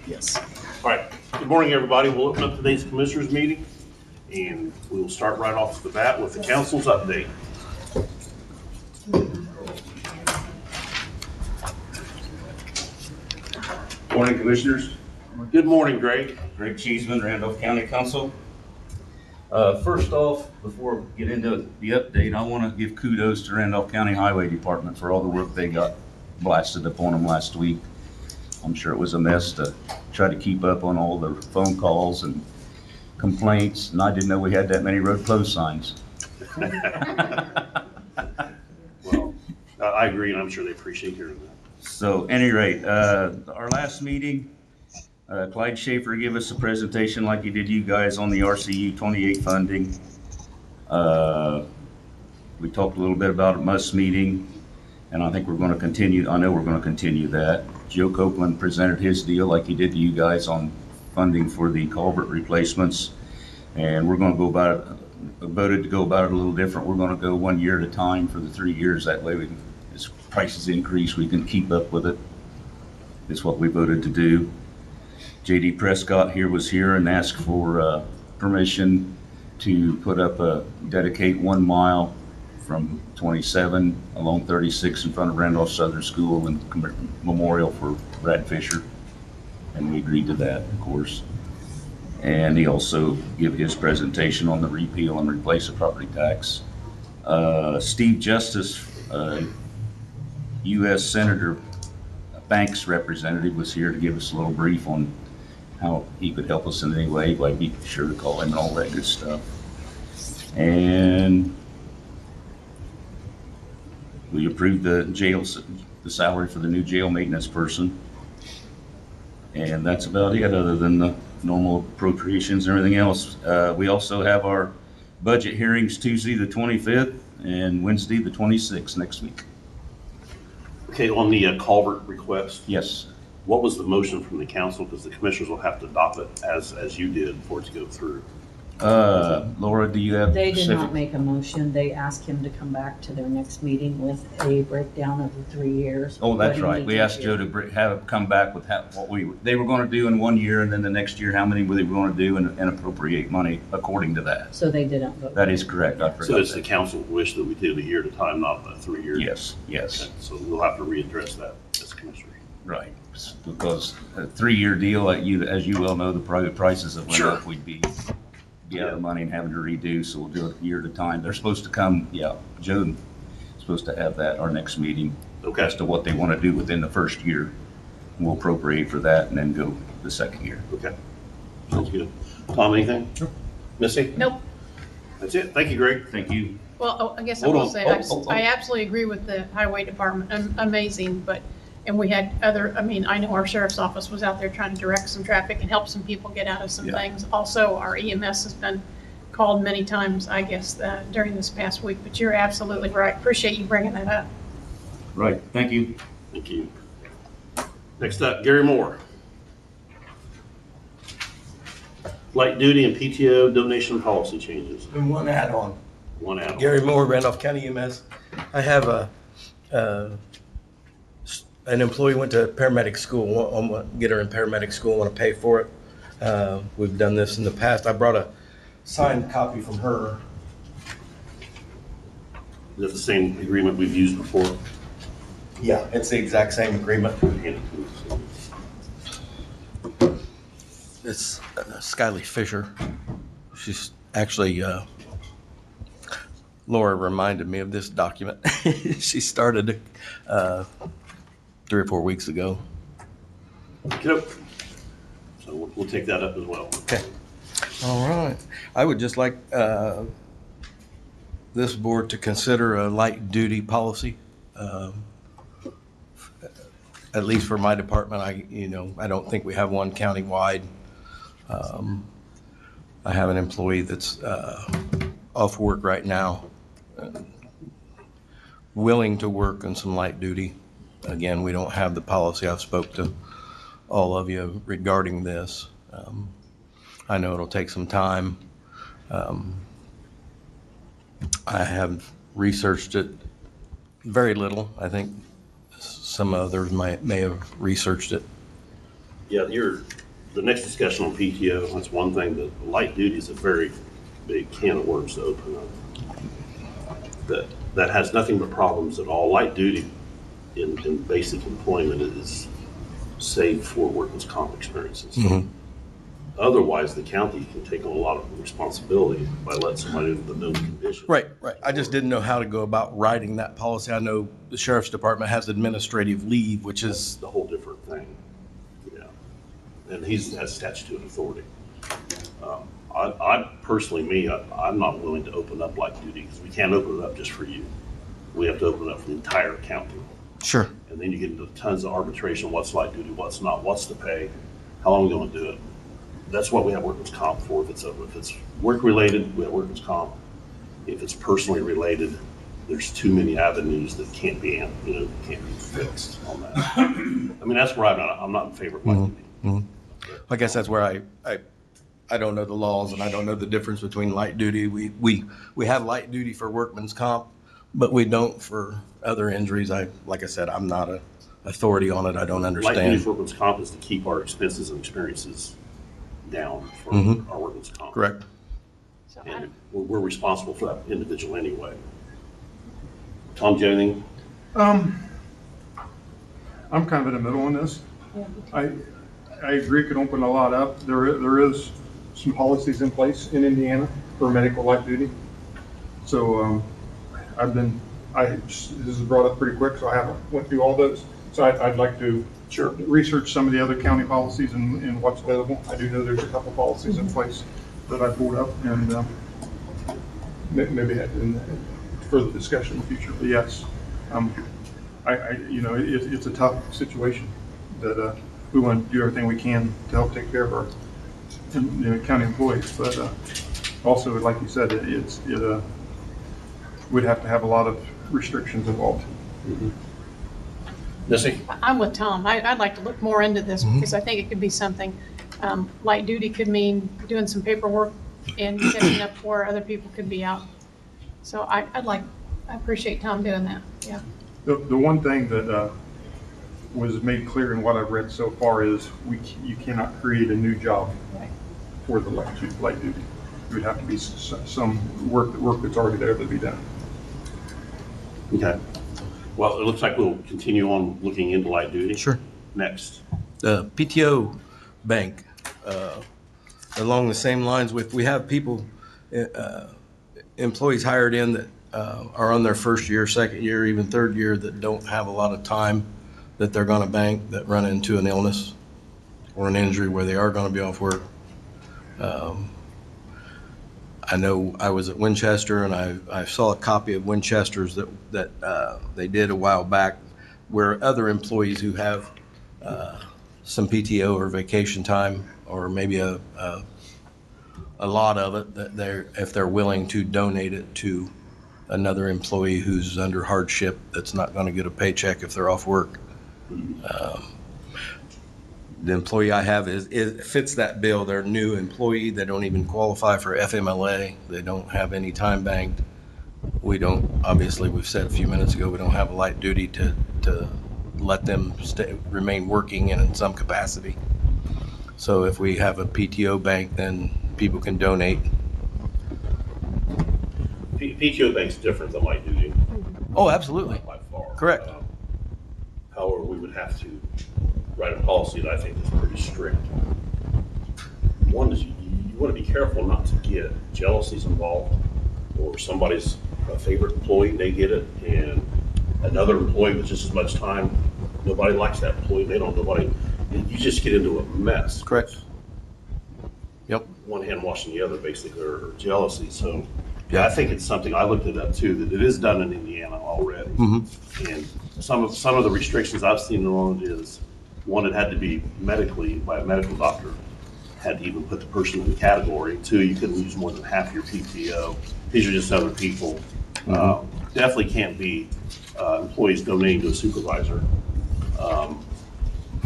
Yes. All right. Good morning, everybody. We'll open up today's commissioners meeting, and we'll start right off the bat with the council's update. Morning, Commissioners. Good morning, Greg. Greg Cheeseman, Randolph County Council. First off, before we get into the update, I want to give kudos to Randolph County Highway Department for all the work they got blasted upon them last week. I'm sure it was a mess to try to keep up on all the phone calls and complaints, and I didn't know we had that many road closed signs. Well, I agree, and I'm sure they appreciate hearing that. So, any rate, our last meeting, Clyde Schaefer gave us a presentation like he did you guys on the RCU 28 funding. We talked a little bit about a MUS meeting, and I think we're going to continue. I know we're going to continue that. Joe Copeland presented his deal like he did to you guys on funding for the culvert replacements, and we're going to go about it. Voted to go about it a little different. We're going to go 1 year at a time for the 3 years. That way, as prices increase, we can keep up with it. It's what we voted to do. J.D. Prescott was here and asked for permission to dedicate 1 mile from 27 along 36 in front of Randolph Southern School and memorial for Brad Fisher. And we agreed to that, of course. And he also gave his presentation on the repeal and replace of property tax. Steve Justice, U.S. Senator Banks representative, was here to give us a little brief on how he could help us in any way. I'd be sure to call him and all that good stuff. And we approved the salary for the new jail maintenance person. And that's about it, other than the normal appropriations and everything else. We also have our budget hearings Tuesday the 25th and Wednesday the 26th next week. Okay, on the culvert request. Yes. What was the motion from the council? Because the commissioners will have to adopt it as you did for it to go through. Laura, do you have They did specific? not make a motion. They asked him to come back to their next meeting with a breakdown of the 3 years. Oh, that's What he right. needs We to asked do. Joe to come back with they were going to do in 1 year, and then the next year, how many were they going to do and appropriate money according to that. So they didn't vote. That is correct. I So forgot it's the that. council wish that we did a year at a time, not the 3 years? Yes, yes, Okay, so we'll have to readdress that as commissioners. right. Because a 3-year deal, as you well know, the private prices have went Sure. up. We'd be out of money and having to redo, so we'll do it a year at a time. They're supposed to come, Joe's supposed to have that our next meeting. Okay. As to what they want to do within the first year. We'll appropriate for that and then go the second year. Okay. Sounds good. Tom, anything? Sure. Missy? Nope. That's it. Thank you, Greg. Thank you. Well, I guess I Hold will on. say, Oh. I absolutely agree with the highway department, amazing, and we had I know our sheriff's office was out there trying to direct some traffic and help some people get out of some Yeah. things. Also, our EMS has been called many times, I guess, during this past week, but you're absolutely right. Appreciate you bringing that up. Right, thank you. Thank you. Next up, Gary Moore. Light duty and PTO donation policy changes. And one add-on. One add-on. Gary Moore, Randolph County EMS. I have an employee went to paramedic school. I'm gonna get her in paramedic school. I want to pay for it. We've done this in the past. I brought a signed copy from her. Is that the same agreement we've used before? Yeah, it's the exact same agreement. It's Skyly Fisher. She's actually, Laura reminded me of this document. She started 3 or 4 weeks ago. Yep. So we'll take that up as well. Okay. All right. I would just like this board to consider a light duty policy. At least for my department, I don't think we have one countywide. I have an employee that's off work right now, willing to work on some light duty. Again, we don't have the policy. I've spoke to all of you regarding this. I know it'll take some time. I have researched it very little. I think some others may have researched it. Yeah, the next discussion on PTO, that's one thing, that light duty is a very big can of worms to open up. That has nothing but problems at all. Light duty in basic employment is saved for workman's comp experiences. Mhm. Otherwise, the county can take on a lot of responsibility by letting somebody into the known condition. Right. I just didn't know how to go about writing that policy. I know the sheriff's department has administrative leave, which is, The whole different thing. Yeah. And has statutory authority. I personally, I'm not willing to open up light duty because we can't open it up just for you. We have to open it up for the entire county. sure. And then you get into tons of arbitration, what's light duty, what's not, what's the pay, how long are we gonna do it? That's what we have workman's comp for. If it's work-related, we have workman's comp. If it's personally related, there's too many avenues that can't be fixed on that. I mean, that's where I'm not in favor of light duty. I guess that's where I don't know the laws and I don't know the difference between light duty. We have light duty for workman's comp, but we don't for other injuries. Like I said, I'm not an authority on it. I don't Light duty understand. for workman's comp is to keep our expenses and experiences down for our workman's comp. Correct. So And we're responsible for that individual anyway. Tom, do you have anything? I'm kind of in the middle on this. I agree, could open a lot up. There is some policies in place in Indiana for medical light duty. So this is brought up pretty quick, so I haven't went through all those. So I'd like to research some of the other county policies and what's available. I do know there's a couple policies in place that I pulled up and maybe in further discussion in the future. But yes, it's a tough situation that we want to do everything we can to help take care of our county employees. But also, like you said, we'd have to have a lot of restrictions involved. Missy? I'm with Tom. I'd like to look more into this because I think it could be something. Light duty could mean doing some paperwork and setting up where other people could be out. So I appreciate Tom doing that. Yeah. The one thing that was made clear in what I've read so far is you cannot create a new job Right. for the light duty. It would have to be some work that's already there to be done. Okay. Well, it looks like we'll continue on looking into light duty. Sure. Next. The PTO bank, along the same lines with, we have people, employees hired in that are on their first year, second year, even third year that don't have a lot of time that they're going to bank, that run into an illness or an injury where they are going to be off work. I know I was at Winchester and I saw a copy of Winchester's that they did a while back where other employees who have some PTO or vacation time or maybe a lot of it, that if they're willing to donate it to another employee who's under hardship that's not going to get a paycheck if they're off work. The employee I have fits that bill. They're a new employee. They don't even qualify for FMLA. They don't have any time banked. We don't, obviously, we've said a few minutes ago, we don't have a light duty to let them remain working in some capacity. So if we have a PTO bank, then people can donate. PTO bank's different than light duty. Oh, absolutely. By far. Correct. However, we would have to write a policy that I think is pretty strict. One is you want to be careful not to get jealousies involved, or somebody's a favorite employee, they get it, and another employee with just as much time, nobody likes that employee, you just get into a mess. Correct. Yep. One hand washing the other, basically, or jealousy. So, yeah, I think it's something, I looked it up too, that it is done in Indiana already. And some of the restrictions I've seen on it is, one, it had to be medically, by a medical doctor, had to even put the person in the category. Two, you couldn't use more than half your PTO. These are just other people. Definitely can't be employees donating to a supervisor.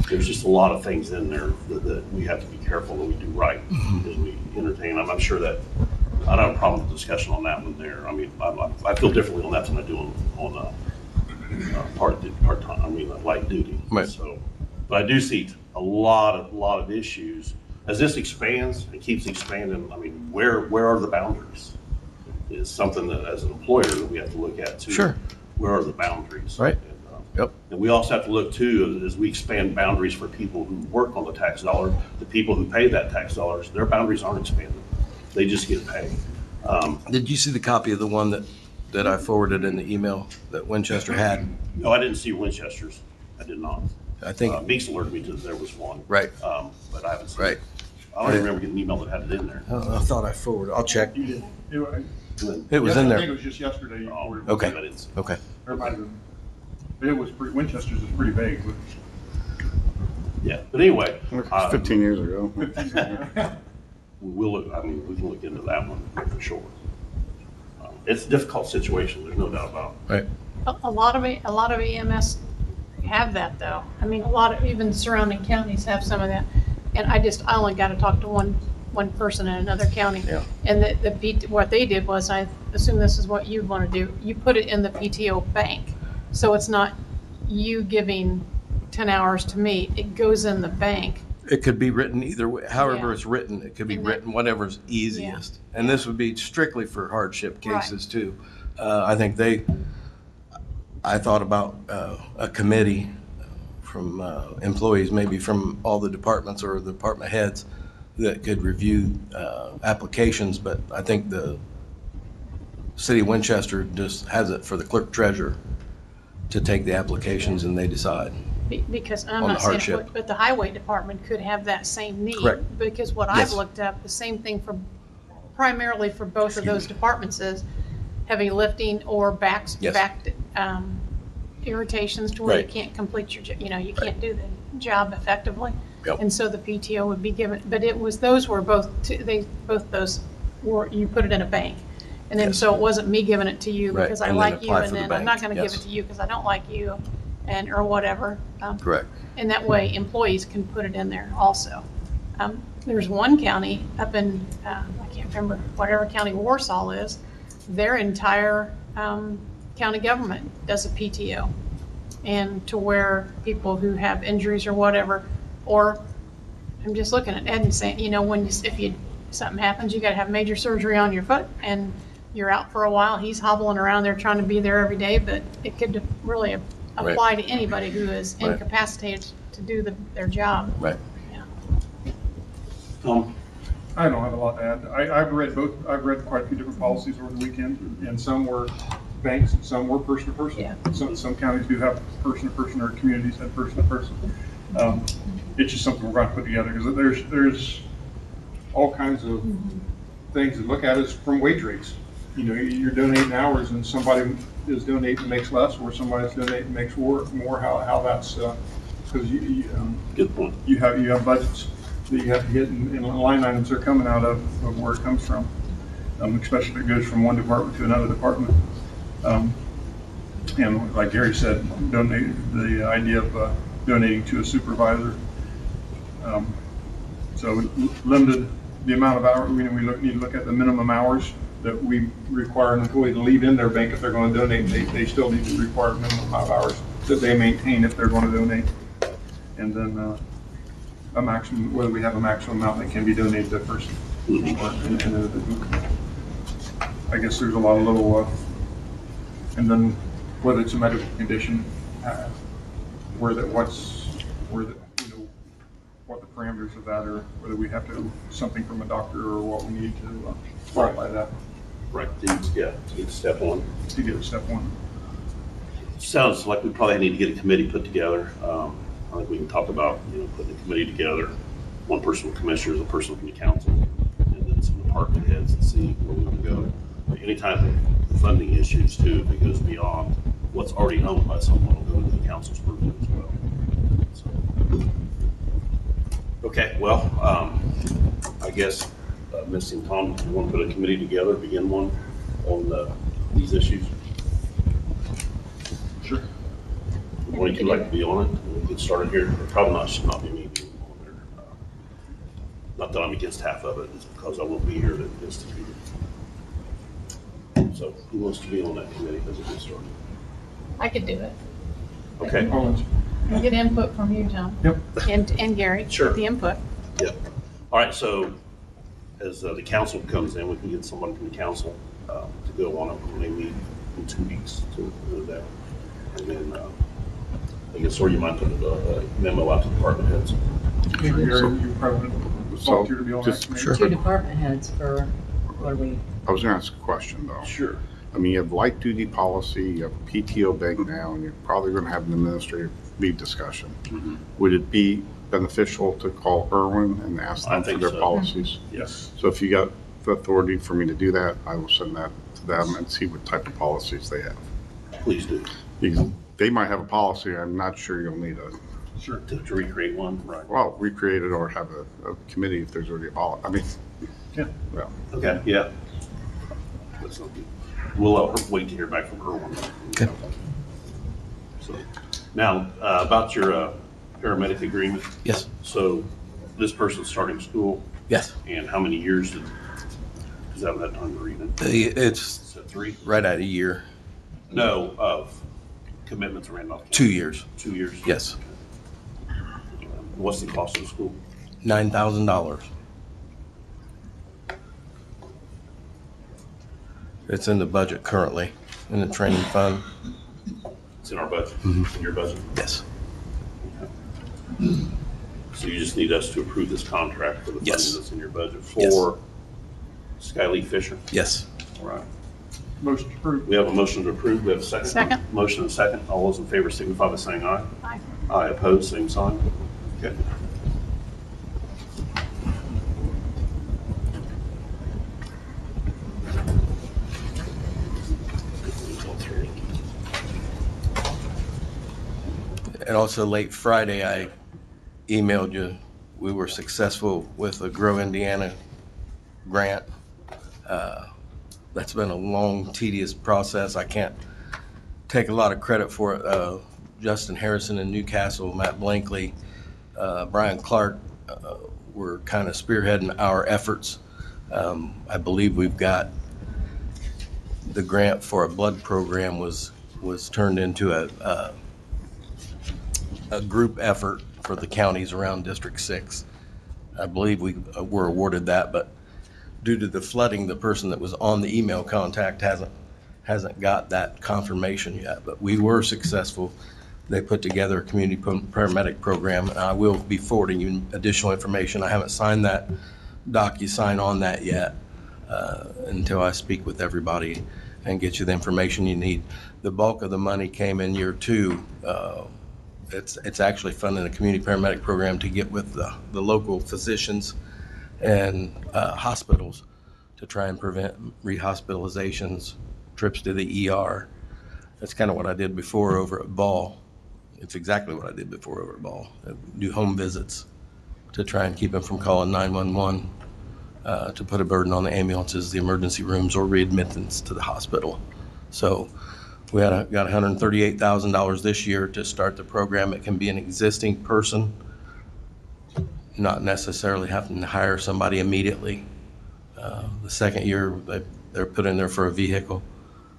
There's just a lot of things in there that we have to be careful that we do right as we entertain. I'm sure that, I don't have a problem with discussion on that one there. I mean, I feel differently on that than I do on light duty. Right. So, but I do see a lot of issues as this expands and keeps expanding. I mean, where are the boundaries? Is something that as an employer that we have to look at too. Sure. Where are the boundaries? Right. Yep. And we also have to look too, as we expand boundaries for people who work on the tax dollar, the people who pay that tax dollars, their boundaries aren't expanded. They just get paid. Did you see the copy of the one that I forwarded in the email that Winchester had? No, I didn't see Winchester's. I did not. I think, Meeks alerted me that there was one. right, But I haven't seen right. it. I don't even remember getting an email that had it in there. I thought I forwarded, I'll check. You did. It was in I think there. it was just yesterday. You Oh, forwarded it. Okay. I didn't see it. Okay. Or it might have been- But it was Winchester's is pretty vague. Yeah, but anyway. It's 15 years ago. We'll look, I mean, we can look into that one for sure. It's a difficult situation, there's no doubt about it. Right. A lot of EMS have that though. I mean, a lot of, even surrounding counties have some of that. And I only got to talk to one person in another county. Yeah. And what they did was, I assume this is what you'd want to do, you put it in the PTO bank. So it's not you giving 10 hours to me, it goes in the bank. It could be written either way, however Yeah. it's written, it could be And that- written whatever's easiest. And this would be strictly for hardship Right. cases too. I think I thought about a committee from employees, maybe from all the departments or the department heads that could review applications, but I think the city of Winchester just has it for the clerk treasurer to take the applications and they decide. Because I'm On the not saying, hardship. but the highway department could have that same need. Correct. Because what Yes. I've looked up, the same thing primarily for both of those departments is heavy lifting or back Yes. irritations to where you Right. can't complete your, you can't do the job effectively. Yep. And so the PTO would be given, but those were both, both those were, you put it in a bank. And then, Yes. so it wasn't me giving it to you Right, because I and then like you, apply and for the then I'm not bank, gonna give yes. it to you because I don't like you, or whatever. Correct. And that way, employees can put it in there also. There's one county up in, I can't remember, whatever county Warsaw is, their entire county government does a PTO. And to where people who have injuries or whatever, or I'm just looking at Ed and saying, if something happens, you gotta have major surgery on your foot and you're out for a while, he's hobbling around there trying to be there every day, but it could really apply to anybody who is Right. incapacitated to do their job. Right. I don't have a lot to add. I've read quite a few different policies over the weekend, and some were banks, and some were person to person. Yeah. Some counties do have person to person, or communities have person to person. It's just something we're going to put together, because there's all kinds of things to look at is from wage rates. You're donating hours, and somebody is donating and makes less, or somebody's donating and makes more, how that's, because Good point. you have budgets that you have to hit, and line items are coming out of where it comes from, especially if it goes from one department to another department. And like Gary said, the idea of donating to a supervisor. So limited the amount of hours, we need to look at the minimum hours that we require an employee to leave in their bank if they're going to donate. They still need to require a minimum amount of hours that they maintain if they're going to donate. And then a maximum, whether we have a maximum amount that can be donated to a person or an individual. I guess there's a lot of little, and then whether it's a medical condition, what the parameters of that, or whether we have to something from a doctor, or what we need to qualify that Right, to get step one. to get step one. Sounds like we probably need to get a committee put together. I think we can talk about, putting a committee together, one person with commissioners, a person from the council, and then some department heads, and see where we can go. Any type of funding issues too, if it goes beyond what's already owned by someone, will go to the council's purview as well. So, okay, well, I guess, Missy and Tom, you want to put a committee together, begin one on these issues? Sure. One of you like to be on it, we'll get started here. Probably not, should not be me being on there. Not that I'm against half of it, it's because I won't be here to institute it. So who wants to be on that committee as it gets started? I could do it. Okay, I'll let you- We'll get input from you, John. Yep. And Gary. Sure. The input. yeah. All right, so as the council comes in, we can get someone from the council to go on it when they meet in 2 weeks to do that. And then, I guess, or you might put a memo out to department heads. Gary, you probably volunteer to be on that just- committee. Sure. 2 department heads for, what are we, I was gonna ask a question though. Sure. I mean, you have light duty policy, you have PTO bank now, and you're probably gonna have an administrative leave discussion. Mhm. Would it be beneficial to call Irwin and ask I them for think their so. policies? Yes. So if you got the authority for me to do that, I will send that to them and see what type of policies they have. Please do. Because they might have a policy, I'm not sure you'll need a, Sure. To recreate one, right. well, recreate it or have a committee if there's already a policy. I mean, Yeah. well, Okay, yeah. That's not good. We'll wait to hear back from Irwin. Okay. So, now, about your paramedic agreement. Yes, So this person's starting school, yes. and how many years is that time to read it? It's Is that 3? right at a year, No, of commitment to Randolph County. 2 years. 2 years? Yes, What's the cost of the school? $9,000. It's in the budget currently, in the training fund. It's in our budget, in your budget. Yes, So you just need us to approve this contract for the funding Yes. that's in your budget Yes. for Skylee Fisher. yes. All right. Motion approved. We have a motion to approve. We have a second. Second. Motion and second. All those in favor signify by saying aye. Aye. Aye, opposed, same sign. Okay. And also late Friday, I emailed you, we were successful with the Grow Indiana grant. That's been a long, tedious process. I can't take a lot of credit for it. Justin Harrison in Newcastle, Matt Blankley, Brian Clark were kind of spearheading our efforts. I believe we've got the grant for a blood program was turned into a group effort for the counties around District 6. I believe we were awarded that, but due to the flooding, the person that was on the email contact hasn't got that confirmation yet, but we were successful. They put together a community paramedic program, and I will be forwarding you additional information. I haven't signed that DocuSign on that yet until I speak with everybody and get you the information you need. The bulk of the money came in year 2. It's actually funding a community paramedic program to get with the local physicians and hospitals to try and prevent rehospitalizations, trips to the ER. That's kind of what I did before over at Ball. It's exactly what I did before over at Ball. Do home visits to try and keep them from calling 911 to put a burden on the ambulances, the emergency rooms, or readmittance to the hospital. So we got $138,000 this year to start the program. It can be an existing person, not necessarily having to hire somebody immediately. The second year, they're put in there for a vehicle,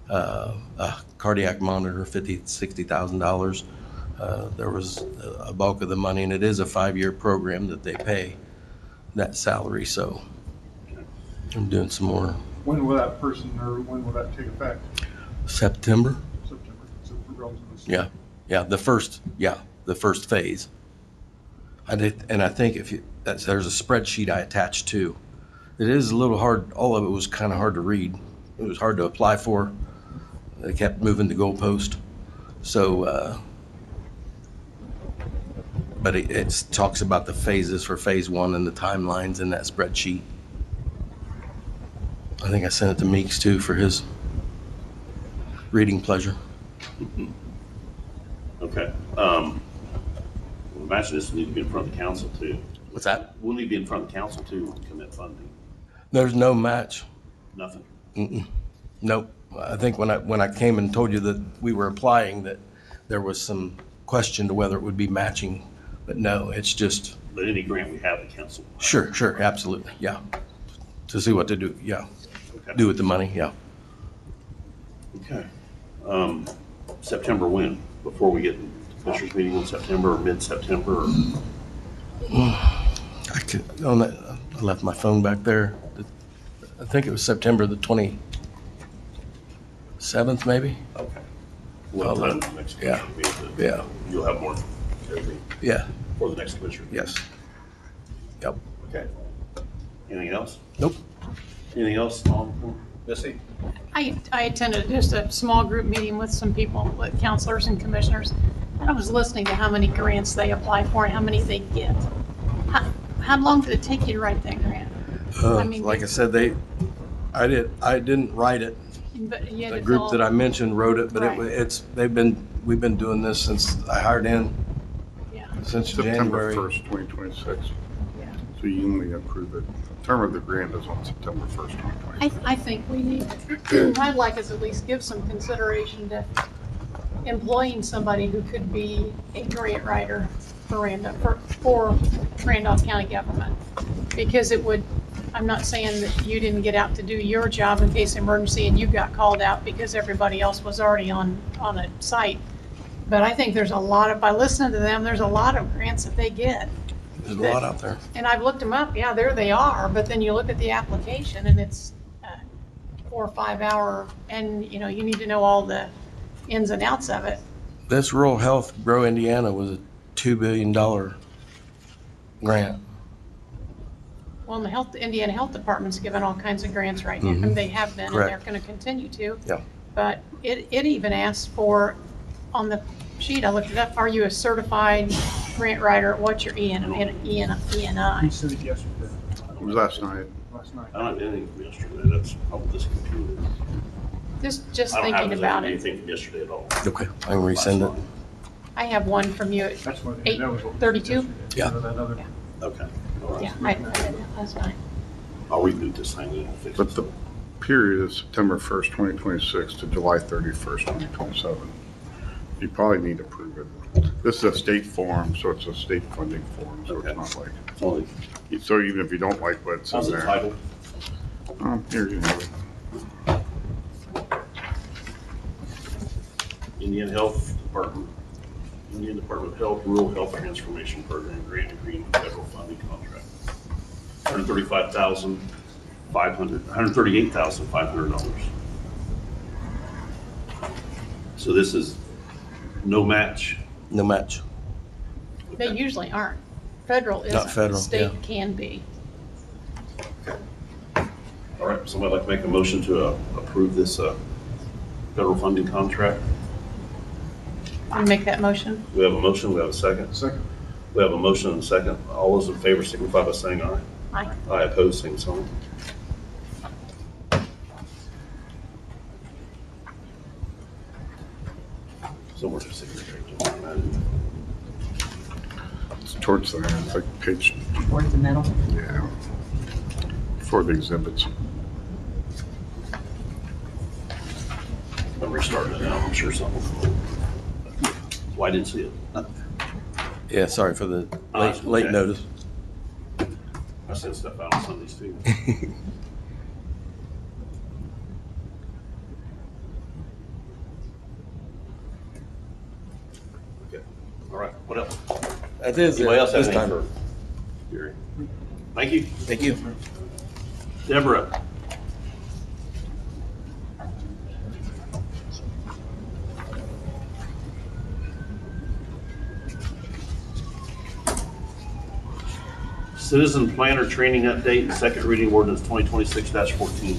a cardiac monitor, $60,000. There was a bulk of the money, and it is a 5-year program that they pay that salary. So I'm doing some more When will that person, or when will that take effect? September. September. So relatively soon. Yeah, the first phase. I did, and I think there's a spreadsheet I attached to. It is a little hard. All of it was kind of hard to read. It was hard to apply for. They kept moving the goalpost. So, but it talks about the phases for phase 1 and the timelines in that spreadsheet. I think I sent it to Meeks too for his reading pleasure. Okay. Well, imagine this need to be in front of the council too. What's that? We'll need to be in front of the council too and commit funding. There's no match. Nothing. Nope. I think when I came and told you that we were applying, that there was some question to whether it would be matching, but no, it's just, But any grant we have, the council. sure, absolutely, yeah. To see what to do, yeah. Okay. Do with the money, yeah. Okay. September when? Before we get to Commissioners meeting in September or mid-September? Or- I could, on that, I left my phone back there. I think it was September the 27th, maybe? Okay. What time is the next Yeah. commission meeting? Yeah. You'll have more clarity Yeah, for the next commissioner. yes. Yep. Okay. Anything else? Nope. Anything else, Tom? Missy? I attended just a small group meeting with some people, with counselors and commissioners, and I was listening to how many grants they apply for and how many they get. How long did it take you to write that grant? I mean, Like I said, I didn't write it. But you had The to group fill- that I mentioned wrote it, but Right. we've been doing this since I hired in, Yeah, since September January. 1st, 2026. yeah. So you only approve it. The term of the grant is on September 1st, 2026. I think we need, I'd like us at least give some consideration to employing somebody who could be a grant writer for Randolph County government. Because it would, I'm not saying that you didn't get out to do your job in case of emergency and you got called out because everybody else was already on a site. But I think there's a lot of, by listening to them, there's a lot of grants that they get. There's a lot out there. And I've looked them up, yeah, there they are, but then you look at the application and it's 4 or 5 hour, and you know, you need to know all the ins and outs of it. This Rural Health Grow Indiana was a $2 billion grant. Well, and the Indiana Health Department's given all kinds of grants right now, Mhm. and they have been, and Correct. they're gonna continue to. Yeah. But it even asks for, on the sheet, I looked it up, are you a certified grant writer? What's your ENI? He said it yesterday, It was last night. last night. I don't have anything from yesterday. That's probably this computer. Just I don't thinking have about it. anything from yesterday at all. Okay, I can resend it. I have one from you at That's what, Eight that was what. 32? Yeah. That other. Okay. All right. Yeah, I did that last night. I'll reboot this thing and fix it. But the period is September 1st, 2026 to July 31st, 2027. You probably need to prove it. This is a state form, so it's a state funding form, so Okay. it's not like, It's only- so even if you don't like what's How's in it there. titled? Here you have it. Indiana Health Department, Indiana Department of Health Rural Health Transformation Program Grant Agreement Federal Funding Contract. $138,500. So this is no match. No match. They usually aren't. Federal isn't. Not federal, State yeah. can be. All right, somebody like to make a motion to approve this federal funding contract? I'll make that motion. We have a motion, we have a second. Second. We have a motion and a second. All those in favor signify by saying aye. Aye. Aye, opposed, same sign. So where's the signature? It's towards the, it's like page, Towards the middle. yeah, for the exhibits. I'm restarting it now, I'm sure something. Well, I didn't see it. Yeah, sorry for the That's late okay. notice. I send stuff out on Sundays too. Okay, all right, what else? That is it Anybody else have this anything time. for Gary? Thank you. Thank you. Deborah? Citizen Planner Training Update and Second Reading Ordinance 2026-14.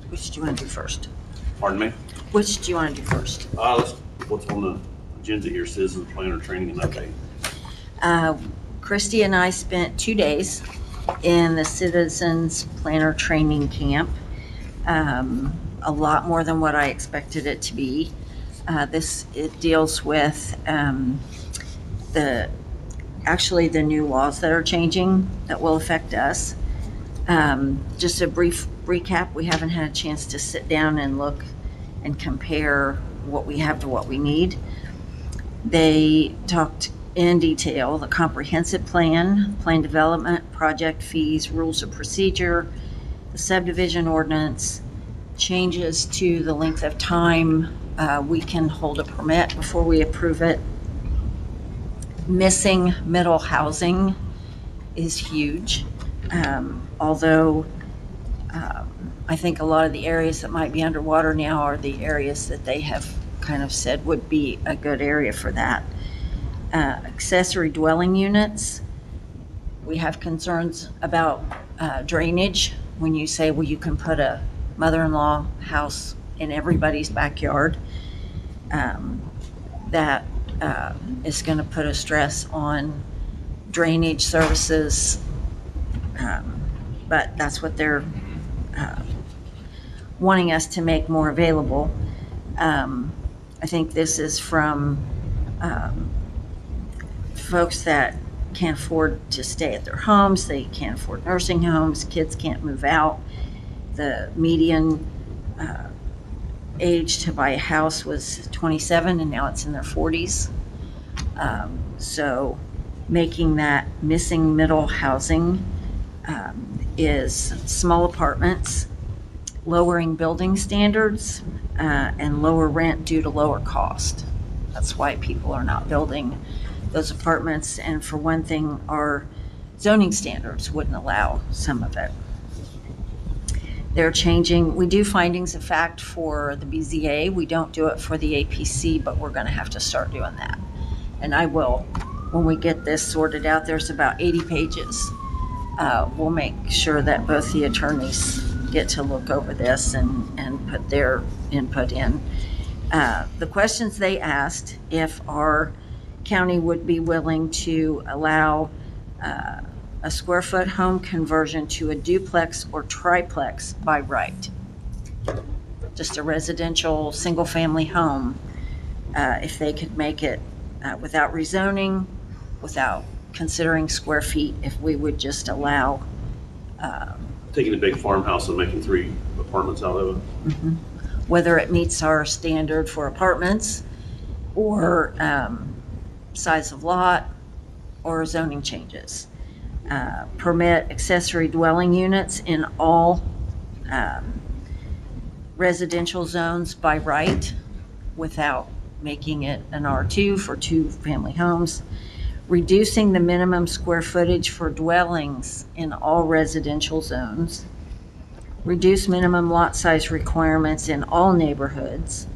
Which do you want to do first? Pardon me? Which do you want to do first? What's on the agenda here, Citizen Planner Training and Update? Christy and I spent 2 days in the Citizens Planner Training Camp. A lot more than what I expected it to be. It deals with the new laws that are changing that will affect us. Just a brief recap, we haven't had a chance to sit down and look and compare what we have to what we need. They talked in detail the comprehensive plan, plan development, project fees, rules of procedure, the subdivision ordinance, changes to the length of time we can hold a permit before we approve it. Missing middle housing is huge. Although I think a lot of the areas that might be underwater now are the areas that they have kind of said would be a good area for that. Accessory dwelling units, we have concerns about drainage. When you say, well, you can put a mother-in-law house in everybody's backyard, that is going to put a stress on drainage services. But that's what they're wanting us to make more available. I think this is from folks that can't afford to stay at their homes, they can't afford nursing homes, kids can't move out. The median age to buy a house was 27 and now it's in their 40s. So making that missing middle housing is small apartments, lowering building standards, and lower rent due to lower cost. That's why people are not building those apartments. And for one thing, our zoning standards wouldn't allow some of it. They're changing. We do findings of fact for the BZA. We don't do it for the APC, but we're going to have to start doing that. And I will, when we get this sorted out. There's about 80 pages. We'll make sure that both the attorneys get to look over this and put their input in. The questions they asked, if our county would be willing to allow a square foot home conversion to a duplex or triplex by right. Just a residential single family home, if they could make it without rezoning, without considering square feet, if we would just allow Taking a big farmhouse and making 3 apartments out of it. whether it meets our standard for apartments or size of lot or zoning changes. Permit accessory dwelling units in all residential zones by right without making it an R2 for 2 family homes. Reducing the minimum square footage for dwellings in all residential zones. Reduce minimum lot size requirements in all neighborhoods.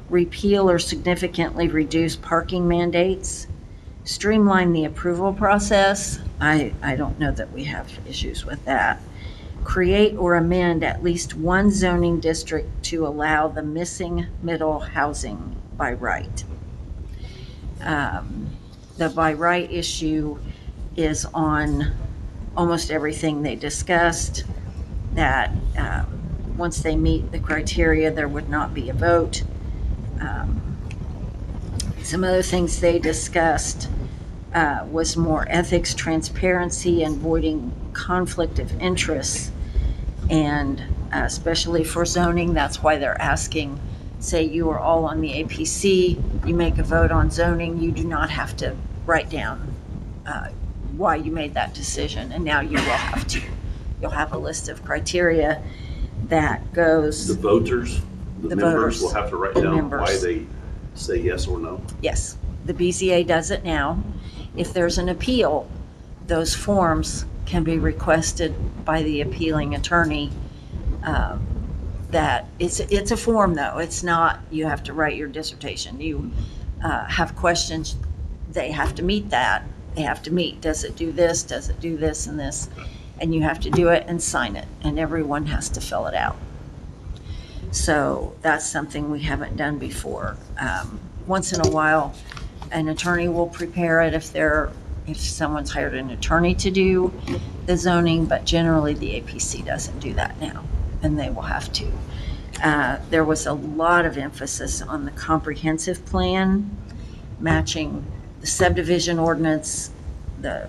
Repeal or significantly reduce parking mandates. Streamline the approval process. I don't know that we have issues with that. Create or amend at least one zoning district to allow the missing middle housing by right. The by right issue is on almost everything they discussed, that once they meet the criteria, there would not be a vote. Some other things they discussed was more ethics, transparency, and avoiding conflict of interest. And especially for zoning, that's why they're asking, say you are all on the APC, you make a vote on zoning, you do not have to write down why you made that decision. And now you will have to. You'll have a list of criteria that goes. The voters, the members will have to write down why they say yes or no? Yes, the BZA does it now. If there's an appeal, those forms can be requested by the appealing attorney. That it's a form though. It's not, you have to write your dissertation. You have questions, they have to meet that. They have to meet, does it do this? Does it do this and this? And you have to do it and sign it, and everyone has to fill it out. So that's something we haven't done before. Once in a while, an attorney will prepare it if someone's hired an attorney to do the zoning, but generally the APC doesn't do that now, and they will have to. There was a lot of emphasis on the comprehensive plan, matching the subdivision ordinance, the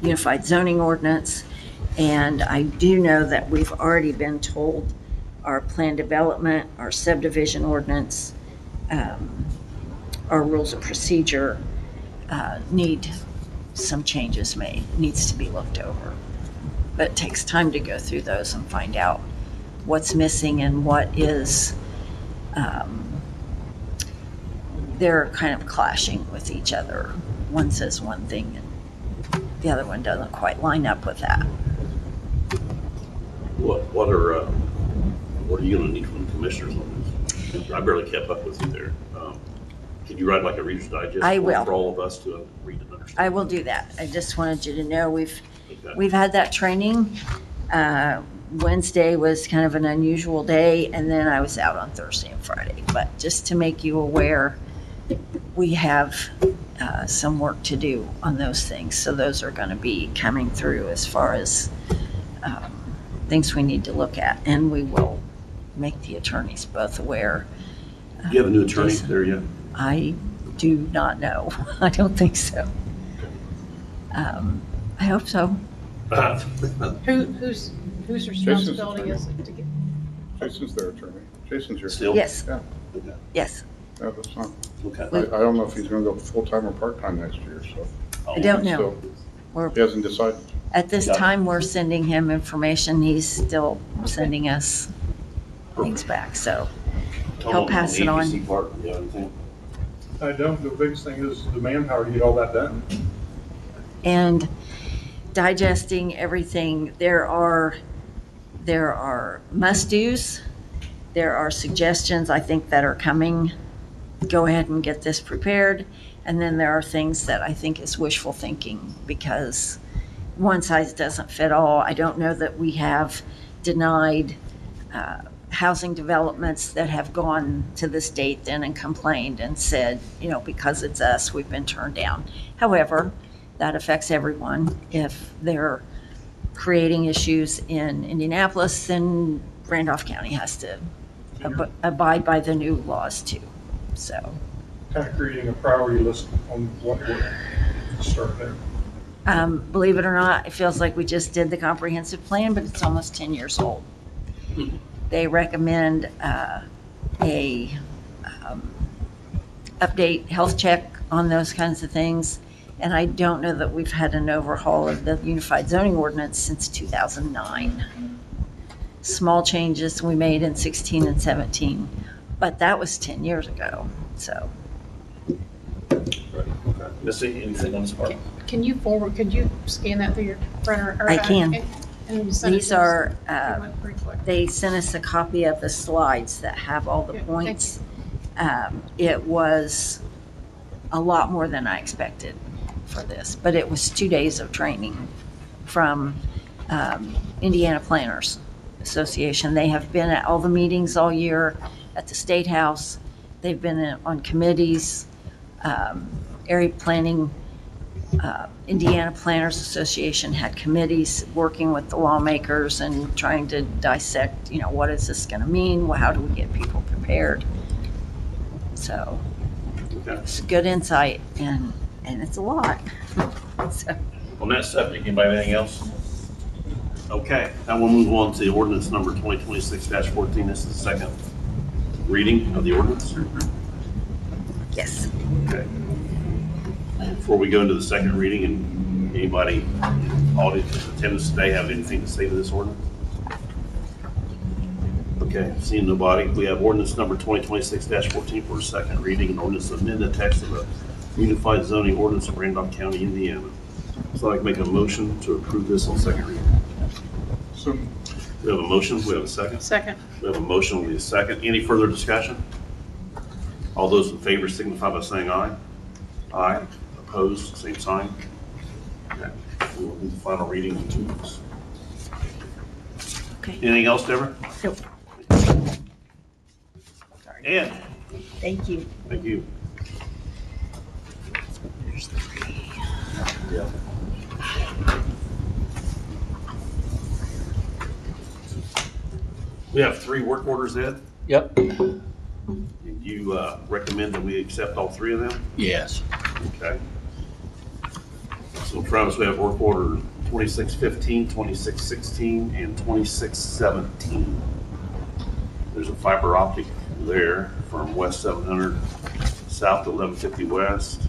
unified zoning ordinance, and I do know that we've already been told our plan development, our subdivision ordinance, our rules of procedure need some changes made, needs to be looked over. But it takes time to go through those and find out what's missing and what is, they're kind of clashing with each other. One says one thing and the other one doesn't quite line up with that. What are you gonna need from the commissioners on this? I barely kept up with you there. Can you write like a Reader's Digest I form will. for all of us to read and understand? I will do that. I just wanted you to know Okay. we've had that training. Wednesday was kind of an unusual day, and then I was out on Thursday and Friday. But just to make you aware, we have some work to do on those things. So those are going to be coming through as far as things we need to look at, and we will make the attorneys both aware. Do you have a new attorney Jason. there yet? I do not know. I don't think so. I hope so. Whose responsibility is it to get? Jason's their attorney. Jason's your. Still? Yes, Yeah, Okay. yes. yeah, that's fine. Okay. I don't know if he's gonna go full-time or part-time next year, so. I don't know. So, We're, he hasn't decided. at this Got it. time, we're sending him information. He's still sending us things back, so. Tom, He'll pass the it on. ABC part, you have anything? I don't, the biggest thing is the manpower to get all that done. And digesting everything, there are must-dos, there are suggestions, I think, that are coming. Go ahead and get this prepared. And then there are things that I think is wishful thinking, because one size doesn't fit all. I don't know that we have denied housing developments that have gone to the state then and complained and said, because it's us, we've been turned down. However, that affects everyone. If they're creating issues in Indianapolis, then Randolph County has to abide by the new laws too. So, Kind of creating a priority list on what to start there. believe it or not, it feels like we just did the comprehensive plan, but it's almost 10 years old. They recommend update health check on those kinds of things. And I don't know that we've had an overhaul of the unified zoning ordinance since 2009. Small changes we made in 16 and 17, but that was 10 years ago, so. Right, okay. Missy, anything on this part? Could you scan that through your printer? Or, I can. and send it These to us? are, If you want, pretty quick. they sent us a copy of the slides that have all the Yeah, thank points. It was a lot more than I expected for this, but it was 2 days of training from Indiana Planners Association. They have been at all the meetings all year at the State House. They've been on committees, area planning. Indiana Planners Association had committees working with the lawmakers and trying to dissect, what is this going to mean? Well, how do we get people prepared? So Okay. it's good insight, and it's a lot. So, On that subject, anybody have anything else? Okay, now we'll move on to ordinance number 2026-14. This is the second reading of the ordinance. yes. Okay. Before we go into the second reading, and anybody in audience attendance today have anything to say to this ordinance? Okay, seeing nobody, we have ordinance number 2026-14 for a second reading, and ordinance to amend the text of the unified zoning ordinance of Randolph County, Indiana. So I'd like to make a motion to approve this on second reading. So, We have a motion, we have a second. Second. We have a motion, we have a second. Any further discussion? All those in favor signify by saying aye. Aye. Opposed, same sign. Okay. We will do the final reading in 2 weeks. Okay. Anything else, Deborah? Nope. Ed, Thank you. thank you. Yeah. We have 3 work orders, Ed. Yep. You recommend that we accept all 3 of them? Yes. Okay. So in front of us, we have work order 2615, 2616, and 2617. There's a fiber optic there from West 700 south to 1150 west.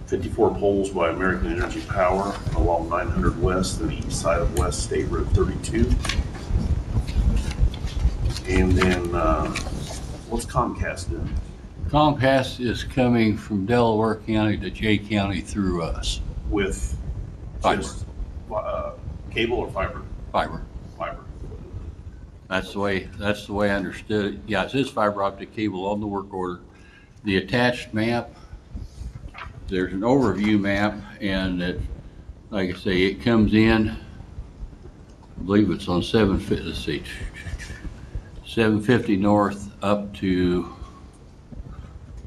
54 poles by American Energy Power along 900 west and the east side of West State Road 32. And then, what's Comcast doing? Comcast is coming from Delaware County to Jay County through us, With Fiber. just, cable or fiber? fiber. Fiber. That's the way I understood it. Yeah, it says fiber optic cable on the work order. The attached map, there's an overview map, and it, like I say, it comes in, I believe it's on 750, let's see, 750 north up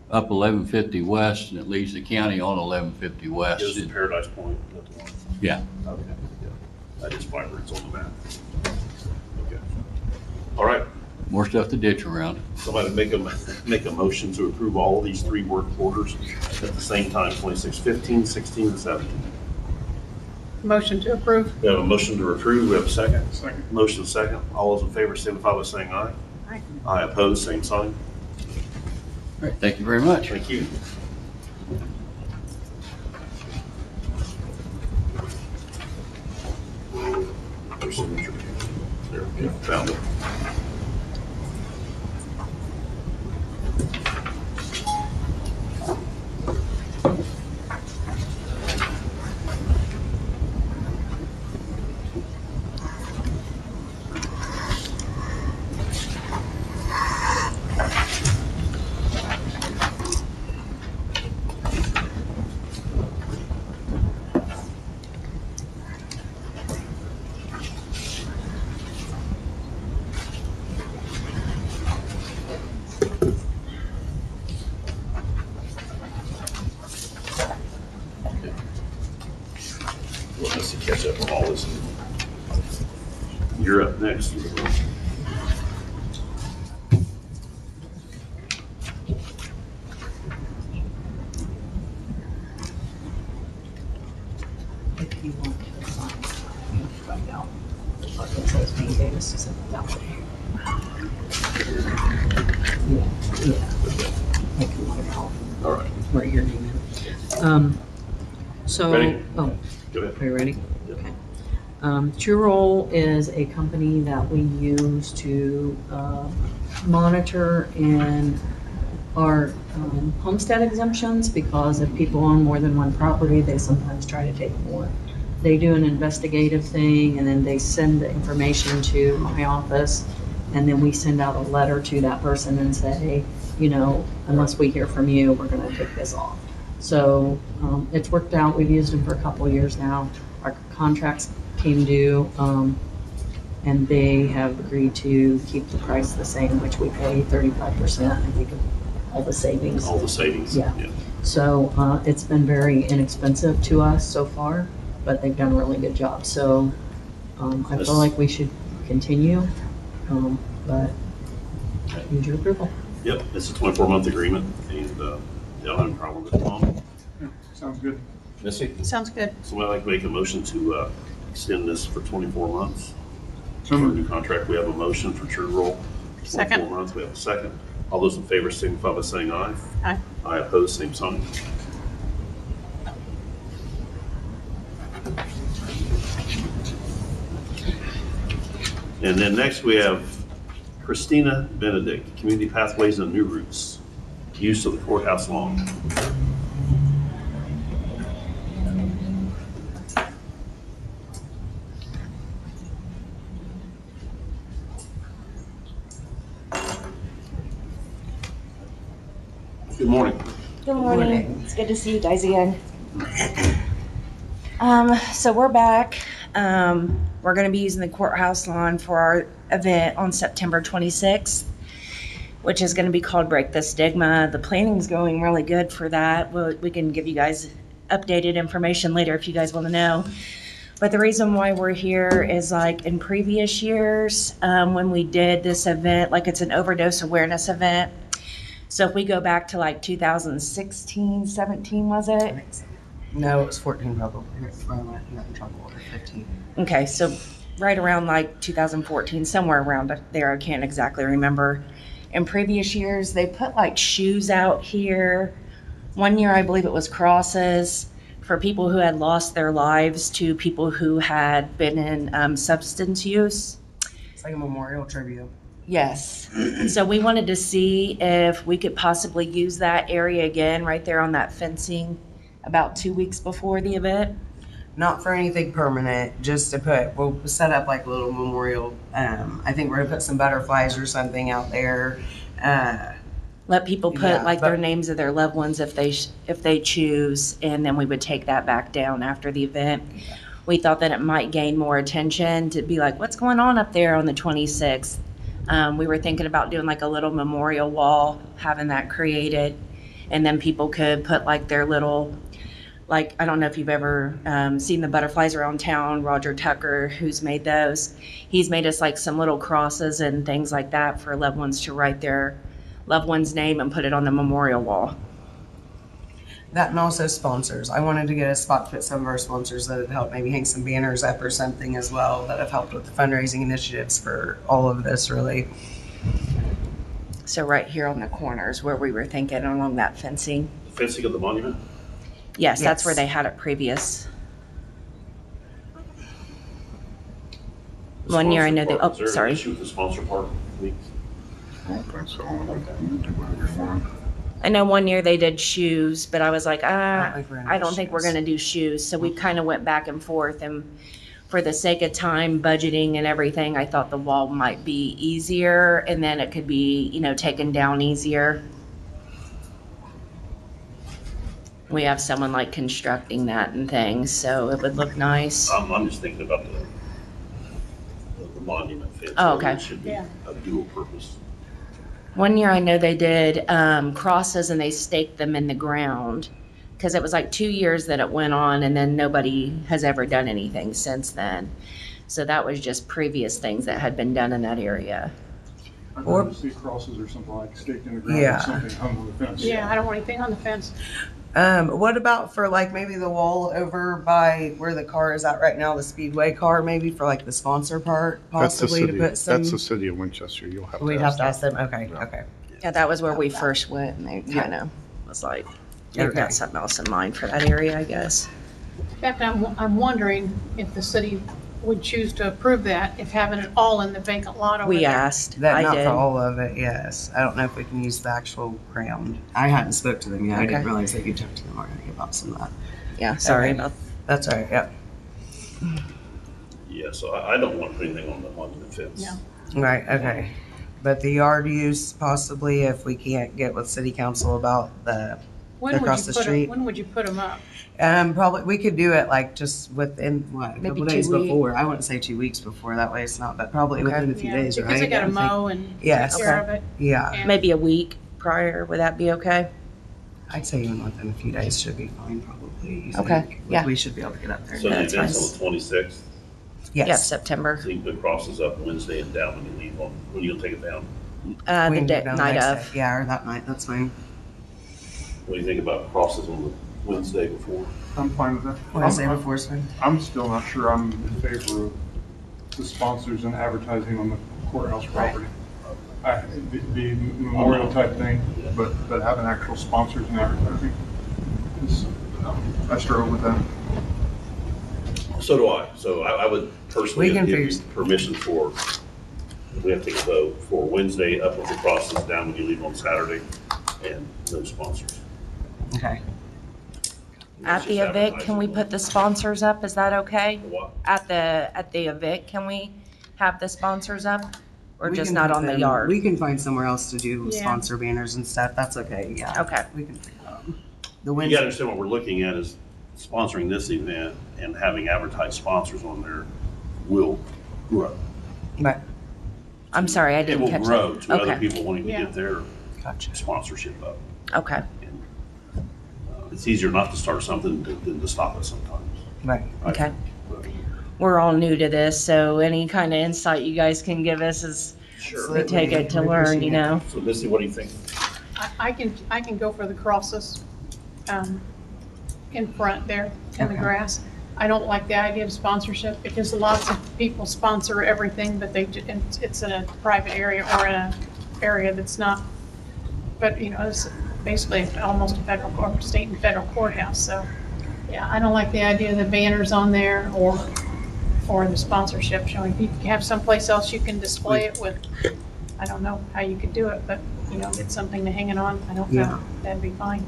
1150 west, and it leaves the county on 1150 west. Goes to Paradise Point. Is that the one? Yeah. Okay, yeah. That is fiber, it's on the map. Okay. All right, More stuff to ditch around. somebody make a motion to approve all of these 3 work orders at the same time, 26, 15, 16, and 17. Motion to approve. We have a motion to approve, we have a second. Second. Motion second, all those in favor signify by saying aye. Aye. Aye opposed, same sign. All right, thank you very much. Thank you. Your signature. There we go, found it. Well, let's see, catch up on all this. You're up next. If you want to sign, right now. Like it says, Main Davis is that way. Yeah. I can mark out All right, where your name is. So, Ready? oh, go ahead. are you ready? Yep. Okay. True Roll is a company that we use to monitor in our homestead exemptions, because if people own more than one property, they sometimes try to take more. They do an investigative thing, and then they send the information to my office, and then we send out a letter to that person and say, you know, unless we hear from you, we're gonna take this off. So it's worked out. We've used them for a couple of years now. Our contracts came due, and they have agreed to keep the price the same, which we pay 35%, I think, of all the savings. All the savings. Yeah. So it's been very inexpensive to us so far, but they've done a really good job. So I feel like we should continue, but need your approval. Yep, it's a 24-month agreement, and I don't have a problem with it. Tom? Yeah, sounds good. Missy? Sounds good. Somebody like to make a motion to extend this for 24 months? So For a moved. new contract, we have a motion for True Roll. 24 Second. months, we have a second. All those in favor signify by saying aye. Aye. Aye opposed, same sign. And then next we have Christina Benedict, Community Pathways and New Routes, use of the courthouse lawn. Good morning. Good morning. It's good to see you guys again. So we're back. We're going to be using the courthouse lawn for our event on September 26th, which is going to be called Break the Stigma. The planning's going really good for that. We can give you guys updated information later if you guys want to know. But the reason why we're here is, like, in previous years, when we did this event, like, it's an overdose awareness event. So if we go back to like 2016, 17, was it? No, it was 14 probably. Around that, not in trouble, or 15. Okay, so right around like 2014, somewhere around there, I can't exactly remember. In previous years, they put like shoes out here. One year, I believe it was crosses for people who had lost their lives to people who had been in substance use. It's like a memorial tribute. Yes. So we wanted to see if we could possibly use that area again, right there on that fencing, about 2 weeks before the event. Not for anything permanent, just to put, we'll set up like a little memorial. I think we're gonna put some butterflies or something out there. Let people put Yeah, like their but- names of their loved ones if they choose, and then we would take that back down after the event. We thought that it might gain more attention to be like, what's going on up there on the 26th? We were thinking about doing like a little memorial wall, having that created, and then people could put like their little, like, I don't know if you've ever seen the butterflies around town. Roger Tucker, who's made those, he's made us like some little crosses and things like that for loved ones to write their loved one's name and put it on the memorial wall. That and also sponsors. I wanted to get a spot to put some of our sponsors that have helped maybe hang some banners up or something as well that have helped with the fundraising initiatives for all of this, really. So right here on the corners where we were thinking along that fencing. Fencing of the monument? Yes, that's Yes. where they had it previous. One year I know they, Sponsor part. oh, Is there an sorry. issue with the sponsor part? I don't think so. You do whatever you want. I know one year they did shoes, but I was like, think we're gonna I do don't think we're shoes. gonna do shoes. So we kind of went back and forth, and for the sake of time, budgeting and everything, I thought the wall might be easier, and then it could be, taken down easier. We have someone like constructing that and things, so it would look nice. I'm just thinking about the monument fence. Oh, okay. It should be Yeah. a dual purpose. One year I know they did crosses and they staked them in the ground because it was like 2 years that it went on and then nobody has ever done anything since then. So that was just previous things that had been done in that area. I'd Or- rather see crosses or something like staked in the ground Yeah. or something hung on the fence. Yeah, I don't want anything on the fence. What about for like maybe the wall over by where the car is at right now, the Speedway car, maybe for like the sponsor part, That's the possibly to city, put some? that's the city of Winchester. You'll have to We'd ask have to ask them. them, okay. Yeah, that was where we first went and they kind of was like, they've Okay. got something else in mind for that area, I guess. In fact, I'm wondering if the city would choose to approve that, if having it all in the vacant lot over We there. asked, That, I not did. for all of it, yes. I don't know if we can use the actual ground. I hadn't spoke to them yet. I didn't Okay. realize that you talked to them already about some of that. Yeah, sorry Okay. about That's all right, yeah. Yeah, so I don't want to put anything on the monument fence. Yeah. Right, okay. But the yard use possibly if we can't get with city council about the, When would across you the put 'em- street. When would you put them up? probably, we could do it like just within, what, a Maybe couple 2 days weeks. before. I wouldn't say 2 weeks before, that way it's not, but probably Okay. within a few Yeah, days, right? Because they gotta I think- mow and Yes. take care of it. Yeah, And- maybe a week prior, would that be okay? I'd say even within a few days should be fine, probably. you Okay, think? yeah. We should be able to get up there. So the That's event's fine. on the 26th, Yeah, Yes. September, so you can put crosses up Wednesday and down when you leave on, when you'll take it down. We the can do it on night next of. day. Yeah, or that night, that's fine. What do you think about crosses on the Wednesday before? I'm fine with that. Wednesday before is fine. I'm still not sure I'm in favor of the sponsors and advertising on the courthouse property. The memorial type thing, but having actual sponsors and advertising, is, I struggle with that. So do I. So I would personally We can give you figure- permission for, we have to take a vote for Wednesday up with the crosses down when you leave on Saturday and no sponsors. Okay. At the event, can we put the sponsors up? Is that okay? What? At the event, can we have the sponsors up? Or We just can not put on the them- yard? We can find somewhere else to do Yeah. sponsor banners and stuff. That's okay, yeah. Okay. We can, the You gotta Wednesday, understand what we're looking at is sponsoring this event and having advertised sponsors on there will grow. but, I'm sorry, I It didn't will catch grow that. to other Okay, people wanting to Yeah. get their gotcha. sponsorship up. okay, And, it's easier not to start something than to stop it sometimes. Right. okay. We're all new to this, so any kind of insight you guys can give us is, Sure. we take it to We learn, appreciate you it. know? So Missy, what do you think? I can go for the crosses in front there in the Okay. grass. I don't like the idea of sponsorship because lots of people sponsor everything, but it's in a private area or in an area that's not, but it's basically almost a federal court, state and federal courthouse, so, yeah, I don't like the idea of the banners on there or the sponsorship showing. If you have someplace else you can display it with I don't know how you could do it, but, get something to hang it on. I don't Yeah. know. That'd be fine.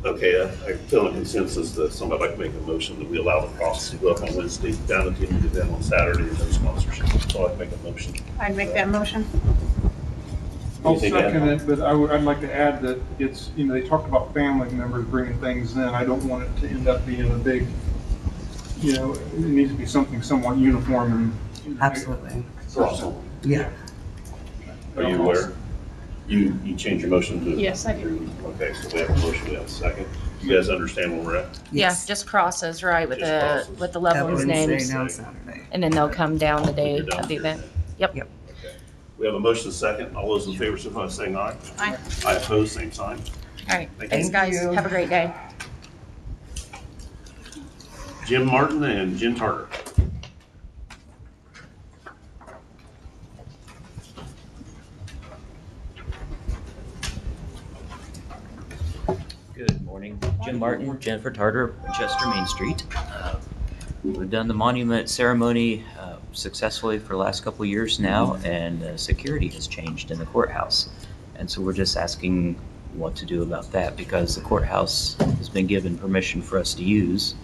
Okay, I feel a consensus that somebody like to make a motion that we allow the process to go up on Wednesday, down at the end of the event on Saturday, and no sponsorship. So I'd make a motion. I'd make that motion. I'll Anything to add? second it, but I'd like to add that it's, they talked about family members bringing things in. I don't want it to end up being a big, it needs to be something somewhat uniform and. Absolutely. Awesome. Yeah. Are you aware? You changed your motion to? Yes, I do. Okay, so we have a motion, we have a second. You guys understand where we're at? Yeah, Yes. just crosses, right, with Just the, crosses. with the That loved ones' Wednesday names. down Saturday. And then they'll come down the day You're done. of the event. Yep. Yep. Okay. We have a motion and a second. All those in favor, signify by saying aye. Aye. Aye opposed, same sign. All right. Thank Thanks, you. guys. you. Have a great day. Jim Martin and Jen Tarter. Good morning. Jim Martin, Jennifer Tarter, Winchester Main Street. We've done the monument ceremony successfully for the last couple of years now, and security has changed in the courthouse. And so we're just asking what to do about that, because the courthouse has been given permission for us to use.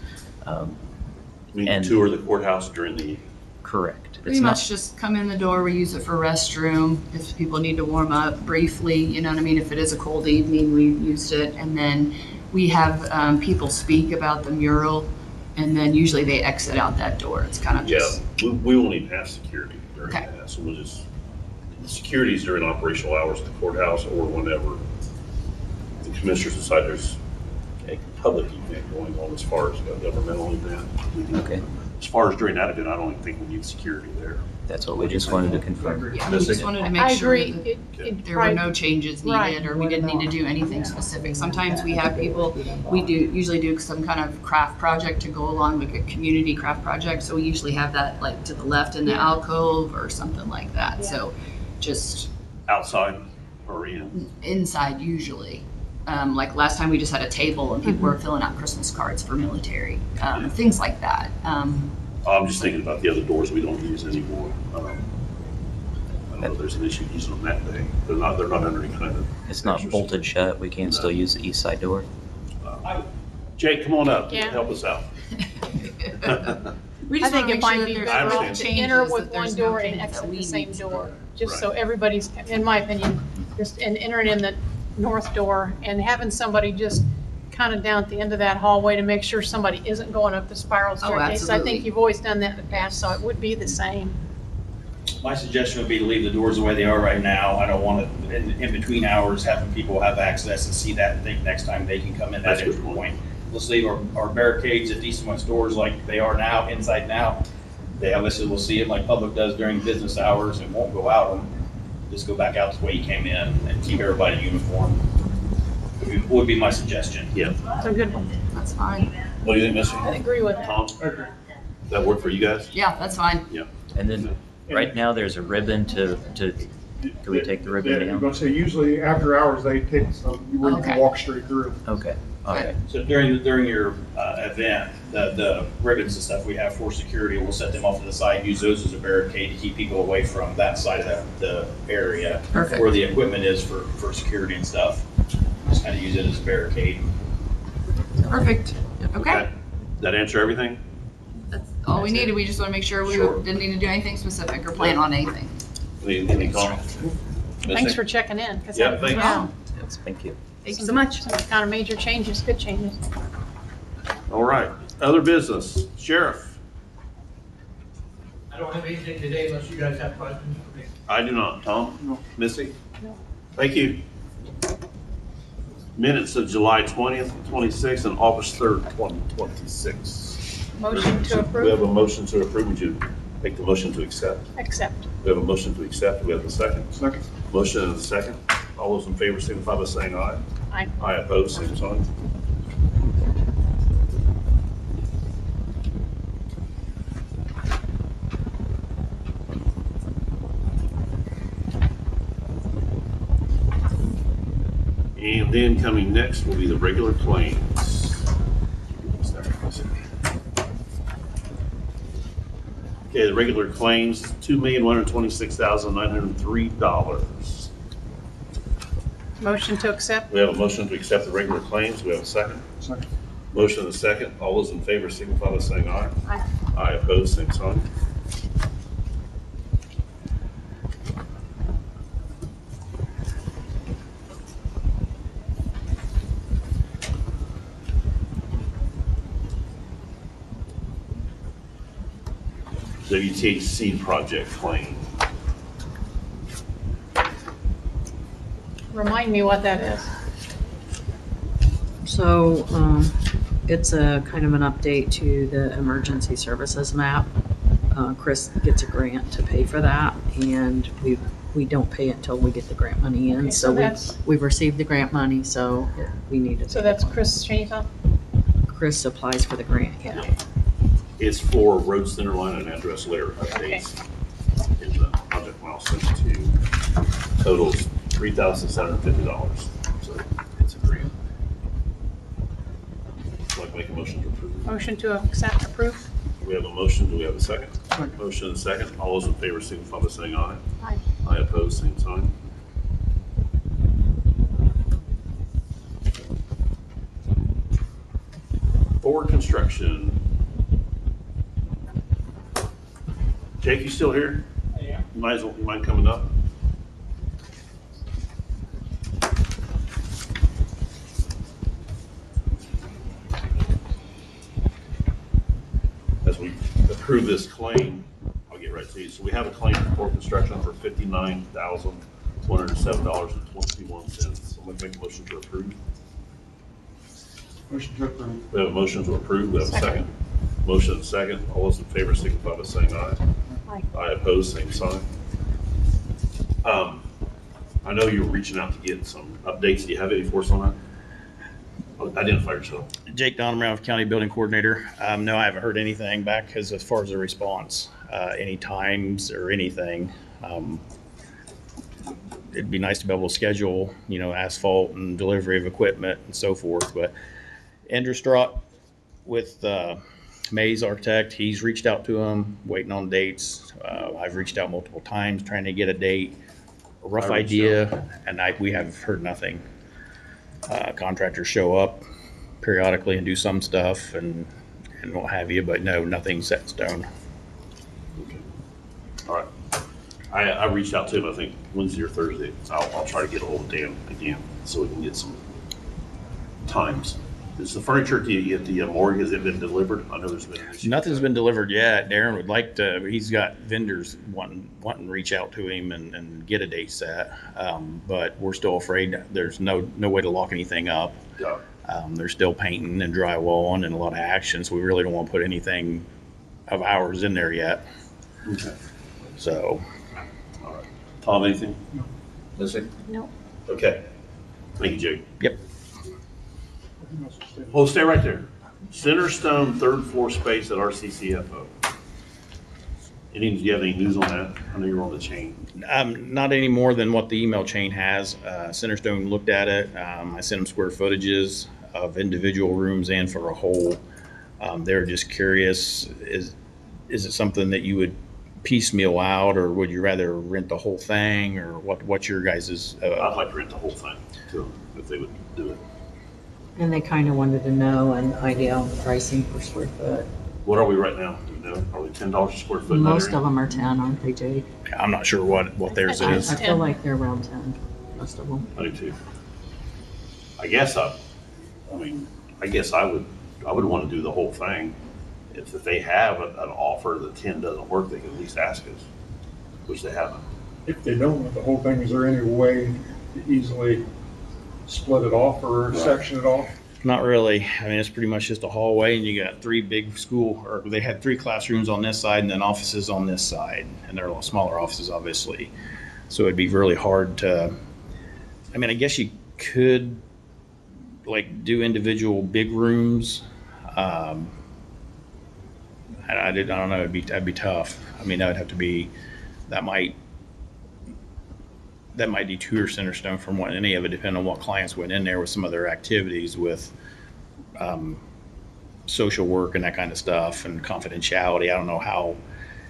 We And- tour the courthouse during the, Correct. Pretty much just come in the door, we use it for restroom, if people need to warm up briefly, you know what I mean? If it is a cold evening, we used it, and then we have people speak about the mural, and then usually they exit out that door, it's kind of yeah, just, we won't even have security during Okay. that. So we'll just, the security is during operational hours at the courthouse or whenever the commissioners decide there's a public event going on as far as a governmental event. Okay, As far as during that event, I don't even think we need security there. that's what we just wanted to confirm. yeah, we just wanted to make I sure agree. that It there were no changes Right. needed, or we didn't need to do anything specific. Sometimes we have people, we usually do some kind of craft project to go along, like a community craft project, so we usually have that like to the left in the alcove or something like that, so just Outside or in? inside usually. Like last time, we just had a table and people were filling out Christmas cards for military, things like that. I'm just thinking about the other doors we don't use anymore. I don't know if there's an issue using them that day. They're not under any kind of. It's not bolted shut, we can still use the east side door. Jake, come on up, Yeah. help us out. We I just think want to it make might sure be that there's better no off to changes, enter that with there's one no door and things that exit we the same need to door. do. Just so Right. everybody's, in my opinion, just and entering in the north door and having somebody just kind of down at the end of that hallway to make sure somebody isn't going up the spiral staircase. I absolutely. think you've always done that in the past, so it would be the same. My suggestion would be to leave the doors the way they are right now. I don't want it in between hours, having people have access and see that and think next time they can come in That's that a good entry point. Let's leave our barricades at decent ones doors like they are now, inside now. They obviously will see it like public does during business hours and won't go out and just go back out the way you came in and keep everybody uniform. Would be my suggestion. Yeah. It's a good one. That's fine. What do you think, Missy? I agree with that. Tom? That work for you guys? Yeah, that's fine. And then, right now, there's a ribbon to, can we take the ribbon Yeah, I'm down? gonna say, usually after hours, they take some, where you can Okay. walk straight through. Okay, okay. So during your event, the ribbons and stuff we have for security, we'll set them off to the side, use those as a barricade to keep people away from that side of the area. Perfect. Where the equipment is for security and stuff. Just kind of use it as a barricade. Perfect. Okay. That answer everything? That's all we needed. We just want to make sure we Sure. didn't need to do anything specific or plan on anything. Any comments? Thanks Missy? for checking in. 'Cause Yeah, that- thanks. Yes, thank you. Thank you so much. Some kind of major changes, good changes. All right, other business, Sheriff? I don't have anything today unless you guys have questions for me. I do not. Tom? No. Missy? No. Thank you. Minutes of July 20th, 26th, and August 3rd, 2026. Motion to We have approve, a motion to approve. Would you make the motion to accept? accept. We have a motion to accept. We have a second. Second. Motion and a second. All those in favor signify by saying aye. Aye. Aye opposed, same sign. And then coming next will be the regular claims. Okay, Okay, the regular claims, $2,126,903. Motion to accept? We have a motion to accept the regular claims. We have a second. Second. Motion and a second. All those in favor signify by saying aye. Aye. Aye, opposed, same sign. WTHC project claim. Remind me what that is. So, it's a kind of an update to the emergency services map. Chris gets a grant to pay for that, and we don't pay it until we get the grant money in. Okay, so that's- we've received the grant money, so we need to. So that's Chris Cheney's. Chris applies for the grant, yeah. It's for road center line and address layer updates. In the project milestone 2 totals $3,750. So it's a grant. I'd like to make a motion to approve. Motion to accept, approve? We have a motion. Do we have a second? Motion and a second. All those in favor signify by saying aye. Aye. Aye, opposed, same sign. Forward construction. Jake, you still here? Yeah. You mind coming up? As we approve this claim, I'll get right to you. So we have a claim for construction for $59,107.21. So I'm going to make a motion to approve. Motion to approve. We have a motion to approve. We have a second. Motion and second. All those in favor signify by saying aye. Aye. Aye, opposed, same sign. I know you were reaching out to get some updates. Do you have any for us on that? Identify yourself. Jake Donovan, Randolph County Building Coordinator. No, I haven't heard anything back as far as the response, any times or anything. It'd be nice to be able to schedule, asphalt and delivery of equipment and so forth, but Andrew Straught with Mays Architect, he's reached out to him, waiting on dates. I've reached out multiple times trying to get a date, a rough idea, and we have heard nothing. Contractors show up periodically and do some stuff and what have you, but no, nothing's set in stone. Okay. All right. I reached out to him, I think, Wednesday or Thursday. So I'll try to get a hold of Dan again so we can get some times. Is the furniture at the morgue, has it been delivered? I know there's been an issue. Nothing's been delivered yet. Darren would like to, he's got vendors wanting to reach out to him and get a date set. But we're still afraid there's no way to lock anything up. Yeah. They're still painting and drywalling and a lot of action, so we really don't want to put anything of ours in there yet. Okay. So. All right. Tom, anything? No. Listen? No. Okay. Thank you, Jake. Yep. Well, stay right there. Centerstone third floor space at RCCFO. Do you have any news on that? I know you're on the chain. Not any more than what the email chain has. Centerstone looked at it. I sent them square footages of individual rooms and for a whole. They're just curious, is it something that you would piecemeal out, or would you rather rent the whole thing, or what's your guys's? I'd like to rent the whole thing too, if they would do it. And they kind of wanted to know an idea on the pricing per square foot. What are we right now? Do you know? Probably $10 a square foot. Most of them are 10, aren't they, Jake? I'm not sure what theirs I is. feel like they're around 10, most of them. I do too. I guess I would want to do the whole thing. If they have an offer that 10 doesn't work, they can at least ask us, which they haven't. If they don't want the whole thing, is there any way to easily split it off or section it off? Not really. I mean, it's pretty much just a hallway, and you got three big they had 3 classrooms on this side and then offices on this side, and they're a lot smaller offices, obviously. So it'd be really hard to, I mean, I guess you could do individual big rooms. I don't know. That'd be tough. I mean, that would have to be, that might detour Centerstone from wanting any of it, depending on what clients went in there with some of their activities with social work and that kind of stuff and confidentiality. I don't know how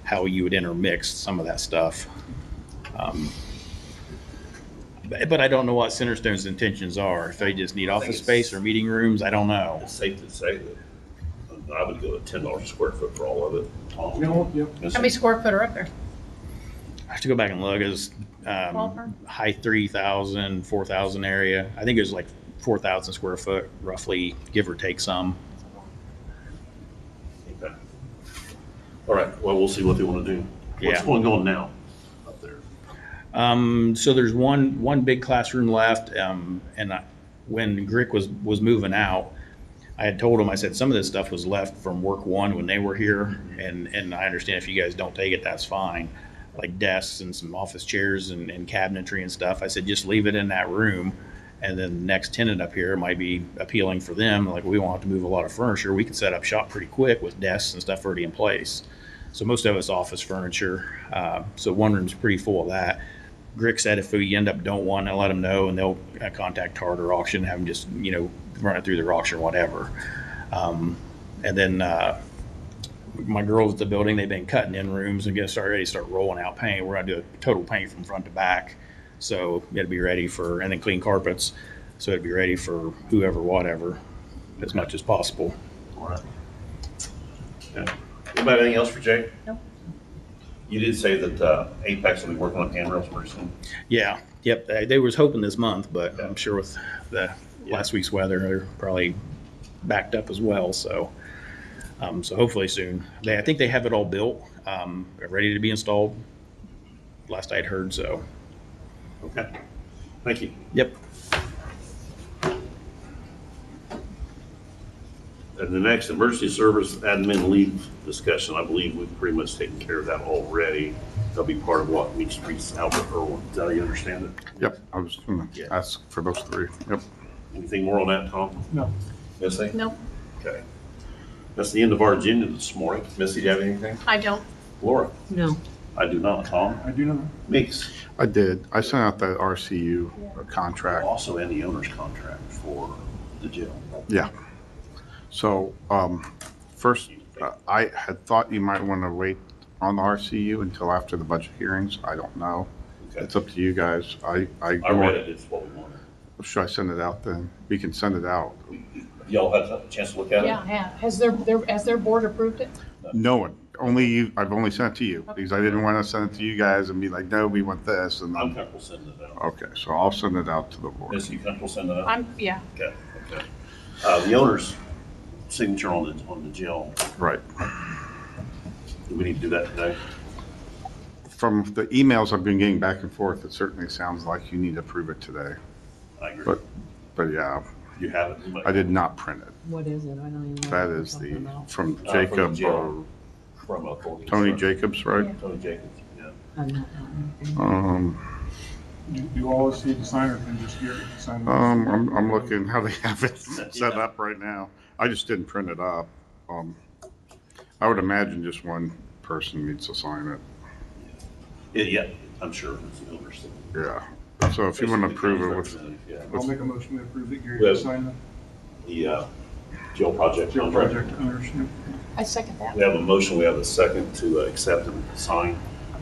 how you would intermix some of that stuff. But I don't know what Centerstone's intentions are. If they just need office space or meeting rooms, I don't know. It's safe to say that I would go at $10 a square foot for all of it. You know, yep. How many square foot are up there? I have to go back and look. It was Ballpark? high 3,000, 4,000 area. I think it was like 4,000 square foot, roughly, give or take some. Okay. All right, well, we'll see what they want to do. What's Yeah. going on now up there? So there's one big classroom left, when Grick was moving out, I had told him, I said, some of this stuff was left from work one when they were here, and I understand if you guys don't take it, that's fine. Like desks and some office chairs and cabinetry and stuff. I said, just leave it in that room, and then the next tenant up here might be appealing for them. Like, we won't have to move a lot of furniture. We can set up shop pretty quick with desks and stuff already in place. So most of it's office furniture. So one room's pretty full of that. Grick said if we end up don't want to let them know, and they'll contact Tarter Auction, have them just, run it through their auction or whatever. And then my girls at the building, they've been cutting in rooms and ready to start rolling out paint. We're going to do a total paint from front to back. So you got to be ready and then clean carpets. So it'd be ready for whoever, whatever, as much as possible. All right. Okay. Anybody, anything else for Jay? Nope. You did say that Apex will be working on handrails pretty soon. Yeah. Yep. They was hoping this month, but I'm sure with the last week's weather, they're probably backed up as well. So hopefully soon. I think they have it all built, ready to be installed. Last I'd heard. So. Okay. Thank you. Yep. And the next emergency service admin leave discussion, I believe we've pretty much taken care of that already. That'll be part of what Meek Street's Albert Irwin. Is that how you understand it? Yep, I was going to ask for those three. Yep. Anything more on that, Tom? No. Missy? No, Okay. That's the end of our agenda this morning. Missy, do you have anything? I don't. Laura? No. I do not. Tom? I do not. Meeks? I did. I sent out the RCU contract. Also, and the owner's contract for the jail. Yeah. So, first, I had thought you might want to wait on the RCU until after the budget hearings. I don't know. Okay. It's up to you guys. I read it. It's what we wanted. Should I send it out then? We can send it out. Y'all had a chance to look at it? Yeah, I have. Has their board approved it? No one. Only you. I've only sent it to you because I didn't want to send it to you guys and be like, no, we want this. And I'm comfortable sending it out. okay, so I'll send it out to the board. Missy, you comfortable sending it out? Yeah. Okay. The owner's signature on the jail. Right. Do we need to do that today? From the emails I've been getting back and forth, it certainly sounds like you need to approve it today. I agree. But yeah, You have it? I did not print it. What is it? I don't even know. That what you're is talking about. from From the Jacob, jail. From Tony Jacobs, right? Tony Jacobs, yeah. I've not done anything. You always see the signer can just get it, sign it. I'm looking how they have it set up right now. I just didn't print it up. I would imagine just one person needs to sign it. Yeah, I'm sure it's the owner's. Yeah. So if you want to approve it with, Yeah. I'll make a motion to approve it, Gary, Well, to sign The jail project. the jail contract. project ownership. I second that. We have a motion, we have a second to accept and sign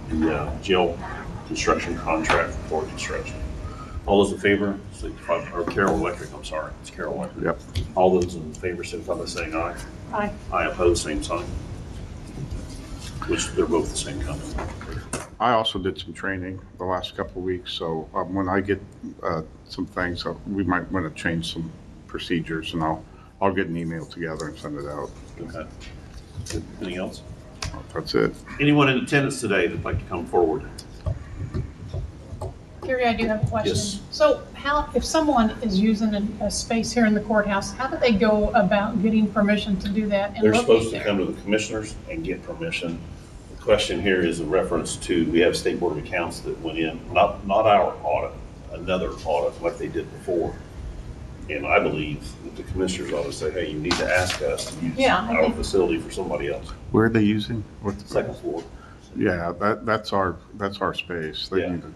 the jail construction contract for construction. All those in favor, or Carroll Electric, I'm sorry, it's Carroll Electric. yep. All those in favor, signify by saying aye. Aye. Aye, opposed, same sign. Which they're both the same company. I also did some training the last couple of weeks, so when I get some things, we might want to change some procedures, and I'll get an email together and send it out. Okay. Anything else? That's it. Anyone in attendance today that'd like to come forward? Gary, I do have a question. Yes. So if someone is using a space here in the courthouse, how do they go about getting permission to do that and They're locate supposed to there? come to the commissioners and get permission. The question here is in reference to, we have State Board of Accounts that went in, not our audit, another audit like they did before. And I believe that the commissioners ought to say, hey, you need to ask us to use Yeah, I our think- facility for somebody else. Where are they using? What's the Second floor. Yeah, that's our space. They Yeah. need to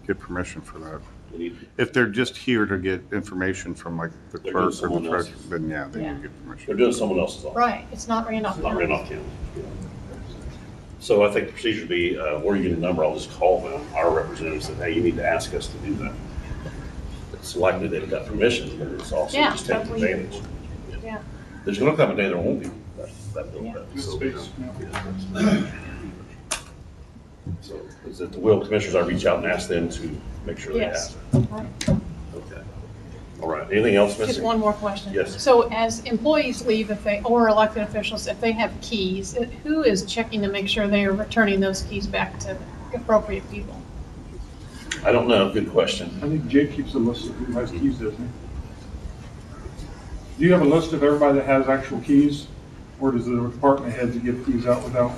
get permission for that. They need- If they're just here to get information from like the They're clerk doing or the someone treasurer, else's. then they Yeah. need to get permission. They're doing someone else's office. Right, it's not Randolph It's not County. Randolph County. So I think the procedure would be, where you get a number, I'll just call them, our representative, say, hey, you need to ask us to do that. It's likely they've got permission, but it's also Yeah, just taking totally. advantage. Yeah. There's gonna come a day there won't be that building. So is it the will of commissioners, I reach out and ask them to make sure they have Yes. it? Okay. All right, anything else, Missy? Just one more question. Yes. So as employees leave, or elected officials, if they have keys, who is checking to make sure they are returning those keys back to the appropriate people? I don't know, good question. I think Jake keeps a list of who has keys, doesn't he? Do you have a list of everybody that has actual keys? Or does the department heads give keys out without?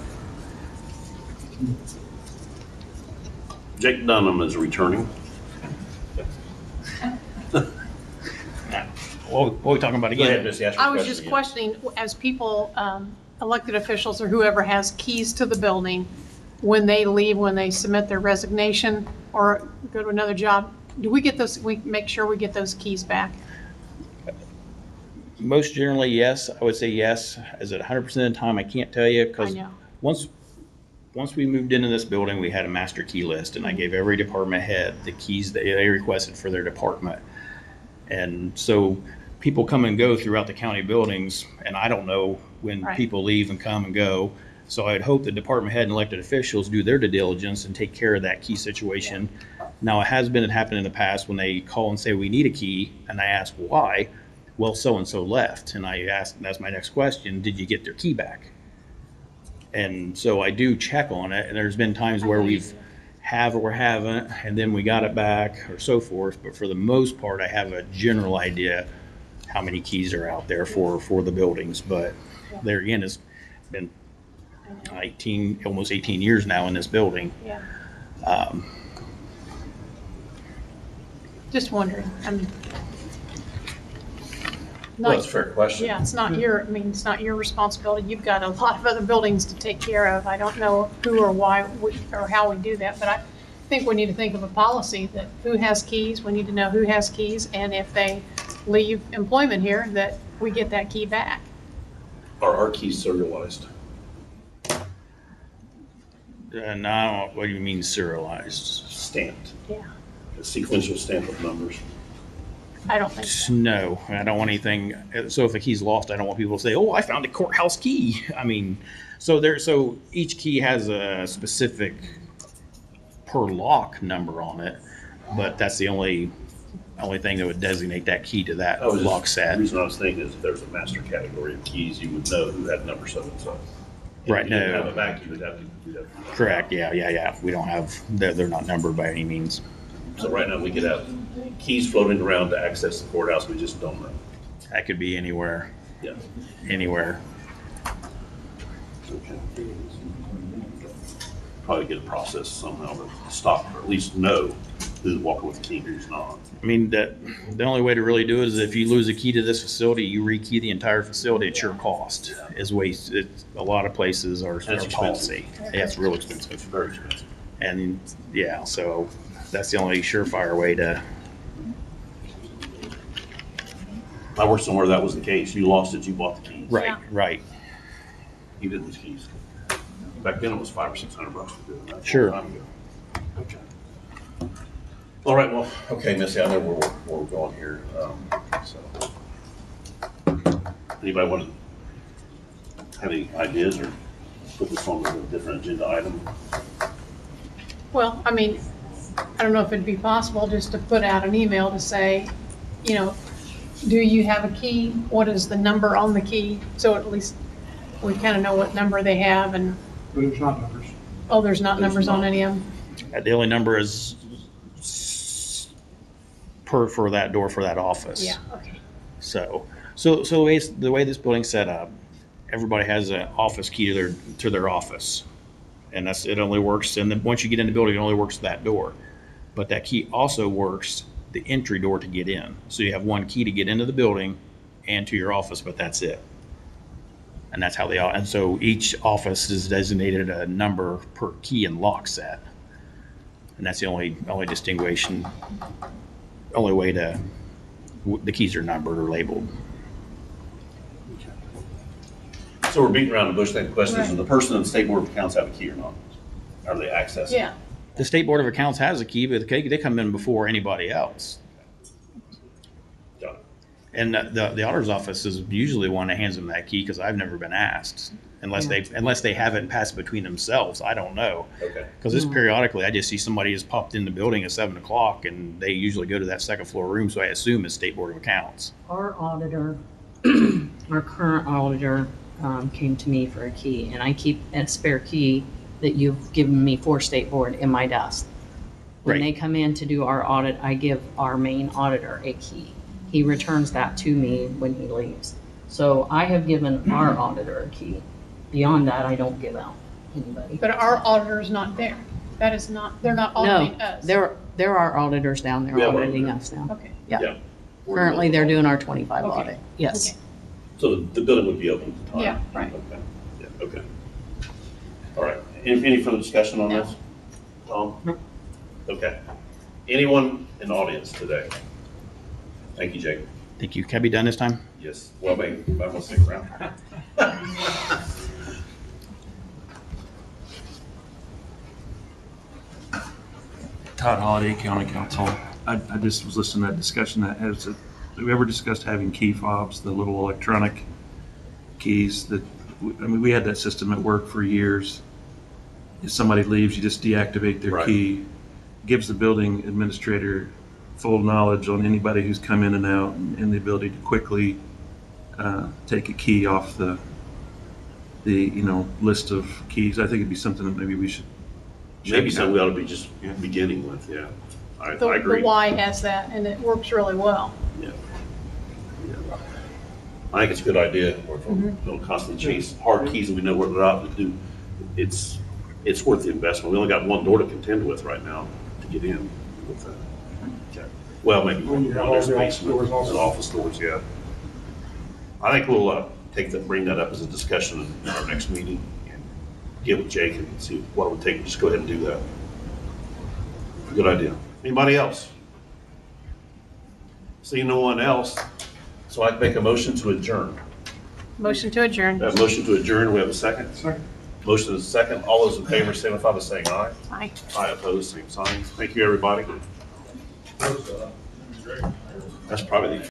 Jake Dunham is returning. What are we talking about Go ahead, again? Missy, ask your I was question just again. questioning, as people, elected officials or whoever has keys to the building, when they leave, when they submit their resignation or go to another job, do we get those, we make sure we get those keys back? Most generally, yes. I would say yes. Is it 100% of the time? I can't tell you I because know. once we moved into this building, we had a master key list, and I gave every department head the keys that they requested for their department. And so people come and go throughout the county buildings, and I don't know when Right. people leave and come and go. So I'd hope the department head and elected officials do their due diligence and take care of that key situation. Now, it has been happened in the past when they call and say, we need a key, and I ask why. Well, so-and-so left, and I asked, that's my next question, did you get their key back? And so I do check on it, and there's been times where we've have or haven't, and then we got it back or so forth. But for the most part, I have a general idea how many keys are out there for the buildings. But there again, it's been 18, almost 18 years now in this building. Yeah. Um, Just wondering. Well, that's a fair question. Yeah, it's not your, I mean, it's not your responsibility. You've got a lot of other buildings to take care of. I don't know who or why or how we do that, but I think we need to think of a policy that who has keys, we need to know who has keys, and if they leave employment here, that we get that key back. Are our keys serialized? No, what do you mean serialized? Stamped? Yeah. A sequential stamp of numbers? I don't think so. No, I don't want anything. So if a key's lost, I don't want people to say, "Oh, I found a courthouse key." I mean, so each key has a specific per lock number on it, but that's the only thing that would designate that key to that lock set. The reason I was thinking is if there's a master category of keys, you would know who had number so and so. Right. If you didn't No. have a back, you would have to. Correct. Yeah. We don't have. They're not numbered by any means. So right now we could have keys floating around to access the courthouse. We just don't know. That could be anywhere. Yeah. Anywhere. Okay. Probably get a process somehow to stop, or at least know who's walking with a key, who's not. I mean, the only way to really do it is if you lose a key to this facility, you rekey the entire facility at your cost. A lot of places are policy. Yeah, it's real expensive. It's very expensive. And yeah, so that's the only surefire way to. I worked somewhere that was the case. You lost it, you bought the keys. Right, Yeah. right. You did these keys. Back then it was $500 or $600 to do it. That's a Sure. long time ago. Okay. All right, well, okay, Missy, I know where we're going here. So, anybody want to have any ideas or put this on a different agenda item? Well, I mean, I don't know if it'd be possible just to put out an email to say, do you have a key? What is the number on the key? So at least we kind of know what number they have and, But there's not numbers. oh, there's not There's numbers on not. any of them? The only number is for that door for that office. Yeah, okay. So the way this building's set up, everybody has an office key to their office, and it only works. And then once you get in the building, it only works to that door. But that key also works the entry door to get in. So you have one key to get into the building and to your office, but that's it. And that's how and so each office is designated a number per key and lock set. And that's the only way the keys are numbered or labeled. So So we're beating around the bush. The question is, Right. does the person in the State Board of Accounts have a key or not? Are they accessing? Yeah, The State Board of Accounts has a key, but they come in before anybody else. Got it. And the auditor's office is usually the one that hands them that key, because I've never been asked. Unless they have it and pass it between themselves, I don't know. Okay. Because this periodically, I just see somebody has popped in the building at 7 o'clock, and they usually go to that second floor room, so I assume it's State Board of Accounts. Our auditor, our current auditor, came to me for a key, and I keep a spare key that you've given me for State Board in my desk. When Right. they come in to do our audit, I give our main auditor a key. He returns that to me when he leaves. So I have given our auditor a key. Beyond that, I don't give out anybody. but our auditor is not there. That is not, they're not auditing No, us. there are auditors down there Yeah, we're- auditing us now. Okay. Yeah. Yeah. Currently, they're doing our 25 Okay. audit. Yes. Okay. So the building would be open at the time? Yeah, right. Okay, yeah, okay. All right, any further discussion on No. this? Tom? Okay. Anyone in the audience today? Thank you, Jake. Thank you. Can I be done this time? Yes, well, maybe, I will stick around. Todd Holliday, County Council. I just was listening to that discussion that have we ever discussed having key fobs, the little electronic keys that, I mean, we had that system at work for years. If somebody leaves, you just deactivate their Right. key. Gives the building administrator full knowledge on anybody who's come in and out, and the ability to quickly take a key off the list of keys. I think it'd be something that maybe we should. Maybe check something out. we ought to be just beginning with, yeah. I The agree. Y has that, and it works really well. Yeah. I think it's a good idea. We're don't constantly chase hard keys and we know what they're out to do. It's worth the investment. We only got one door to contend with right now to get in with that. Okay. Well, maybe Well, you have all there's the office basement doors also. and office doors, yeah. I think we'll bring that up as a discussion in our next meeting and get with Jake and see what it would take. Just go ahead and do that. Good idea. Anybody else? See no one else, so I'd make a motion to adjourn. Motion to adjourn. We have a motion to adjourn. We have a second. Second. Motion is second. All those in favor signify by saying aye. Aye. Aye, opposed, same sign. Thank you, everybody. That's probably the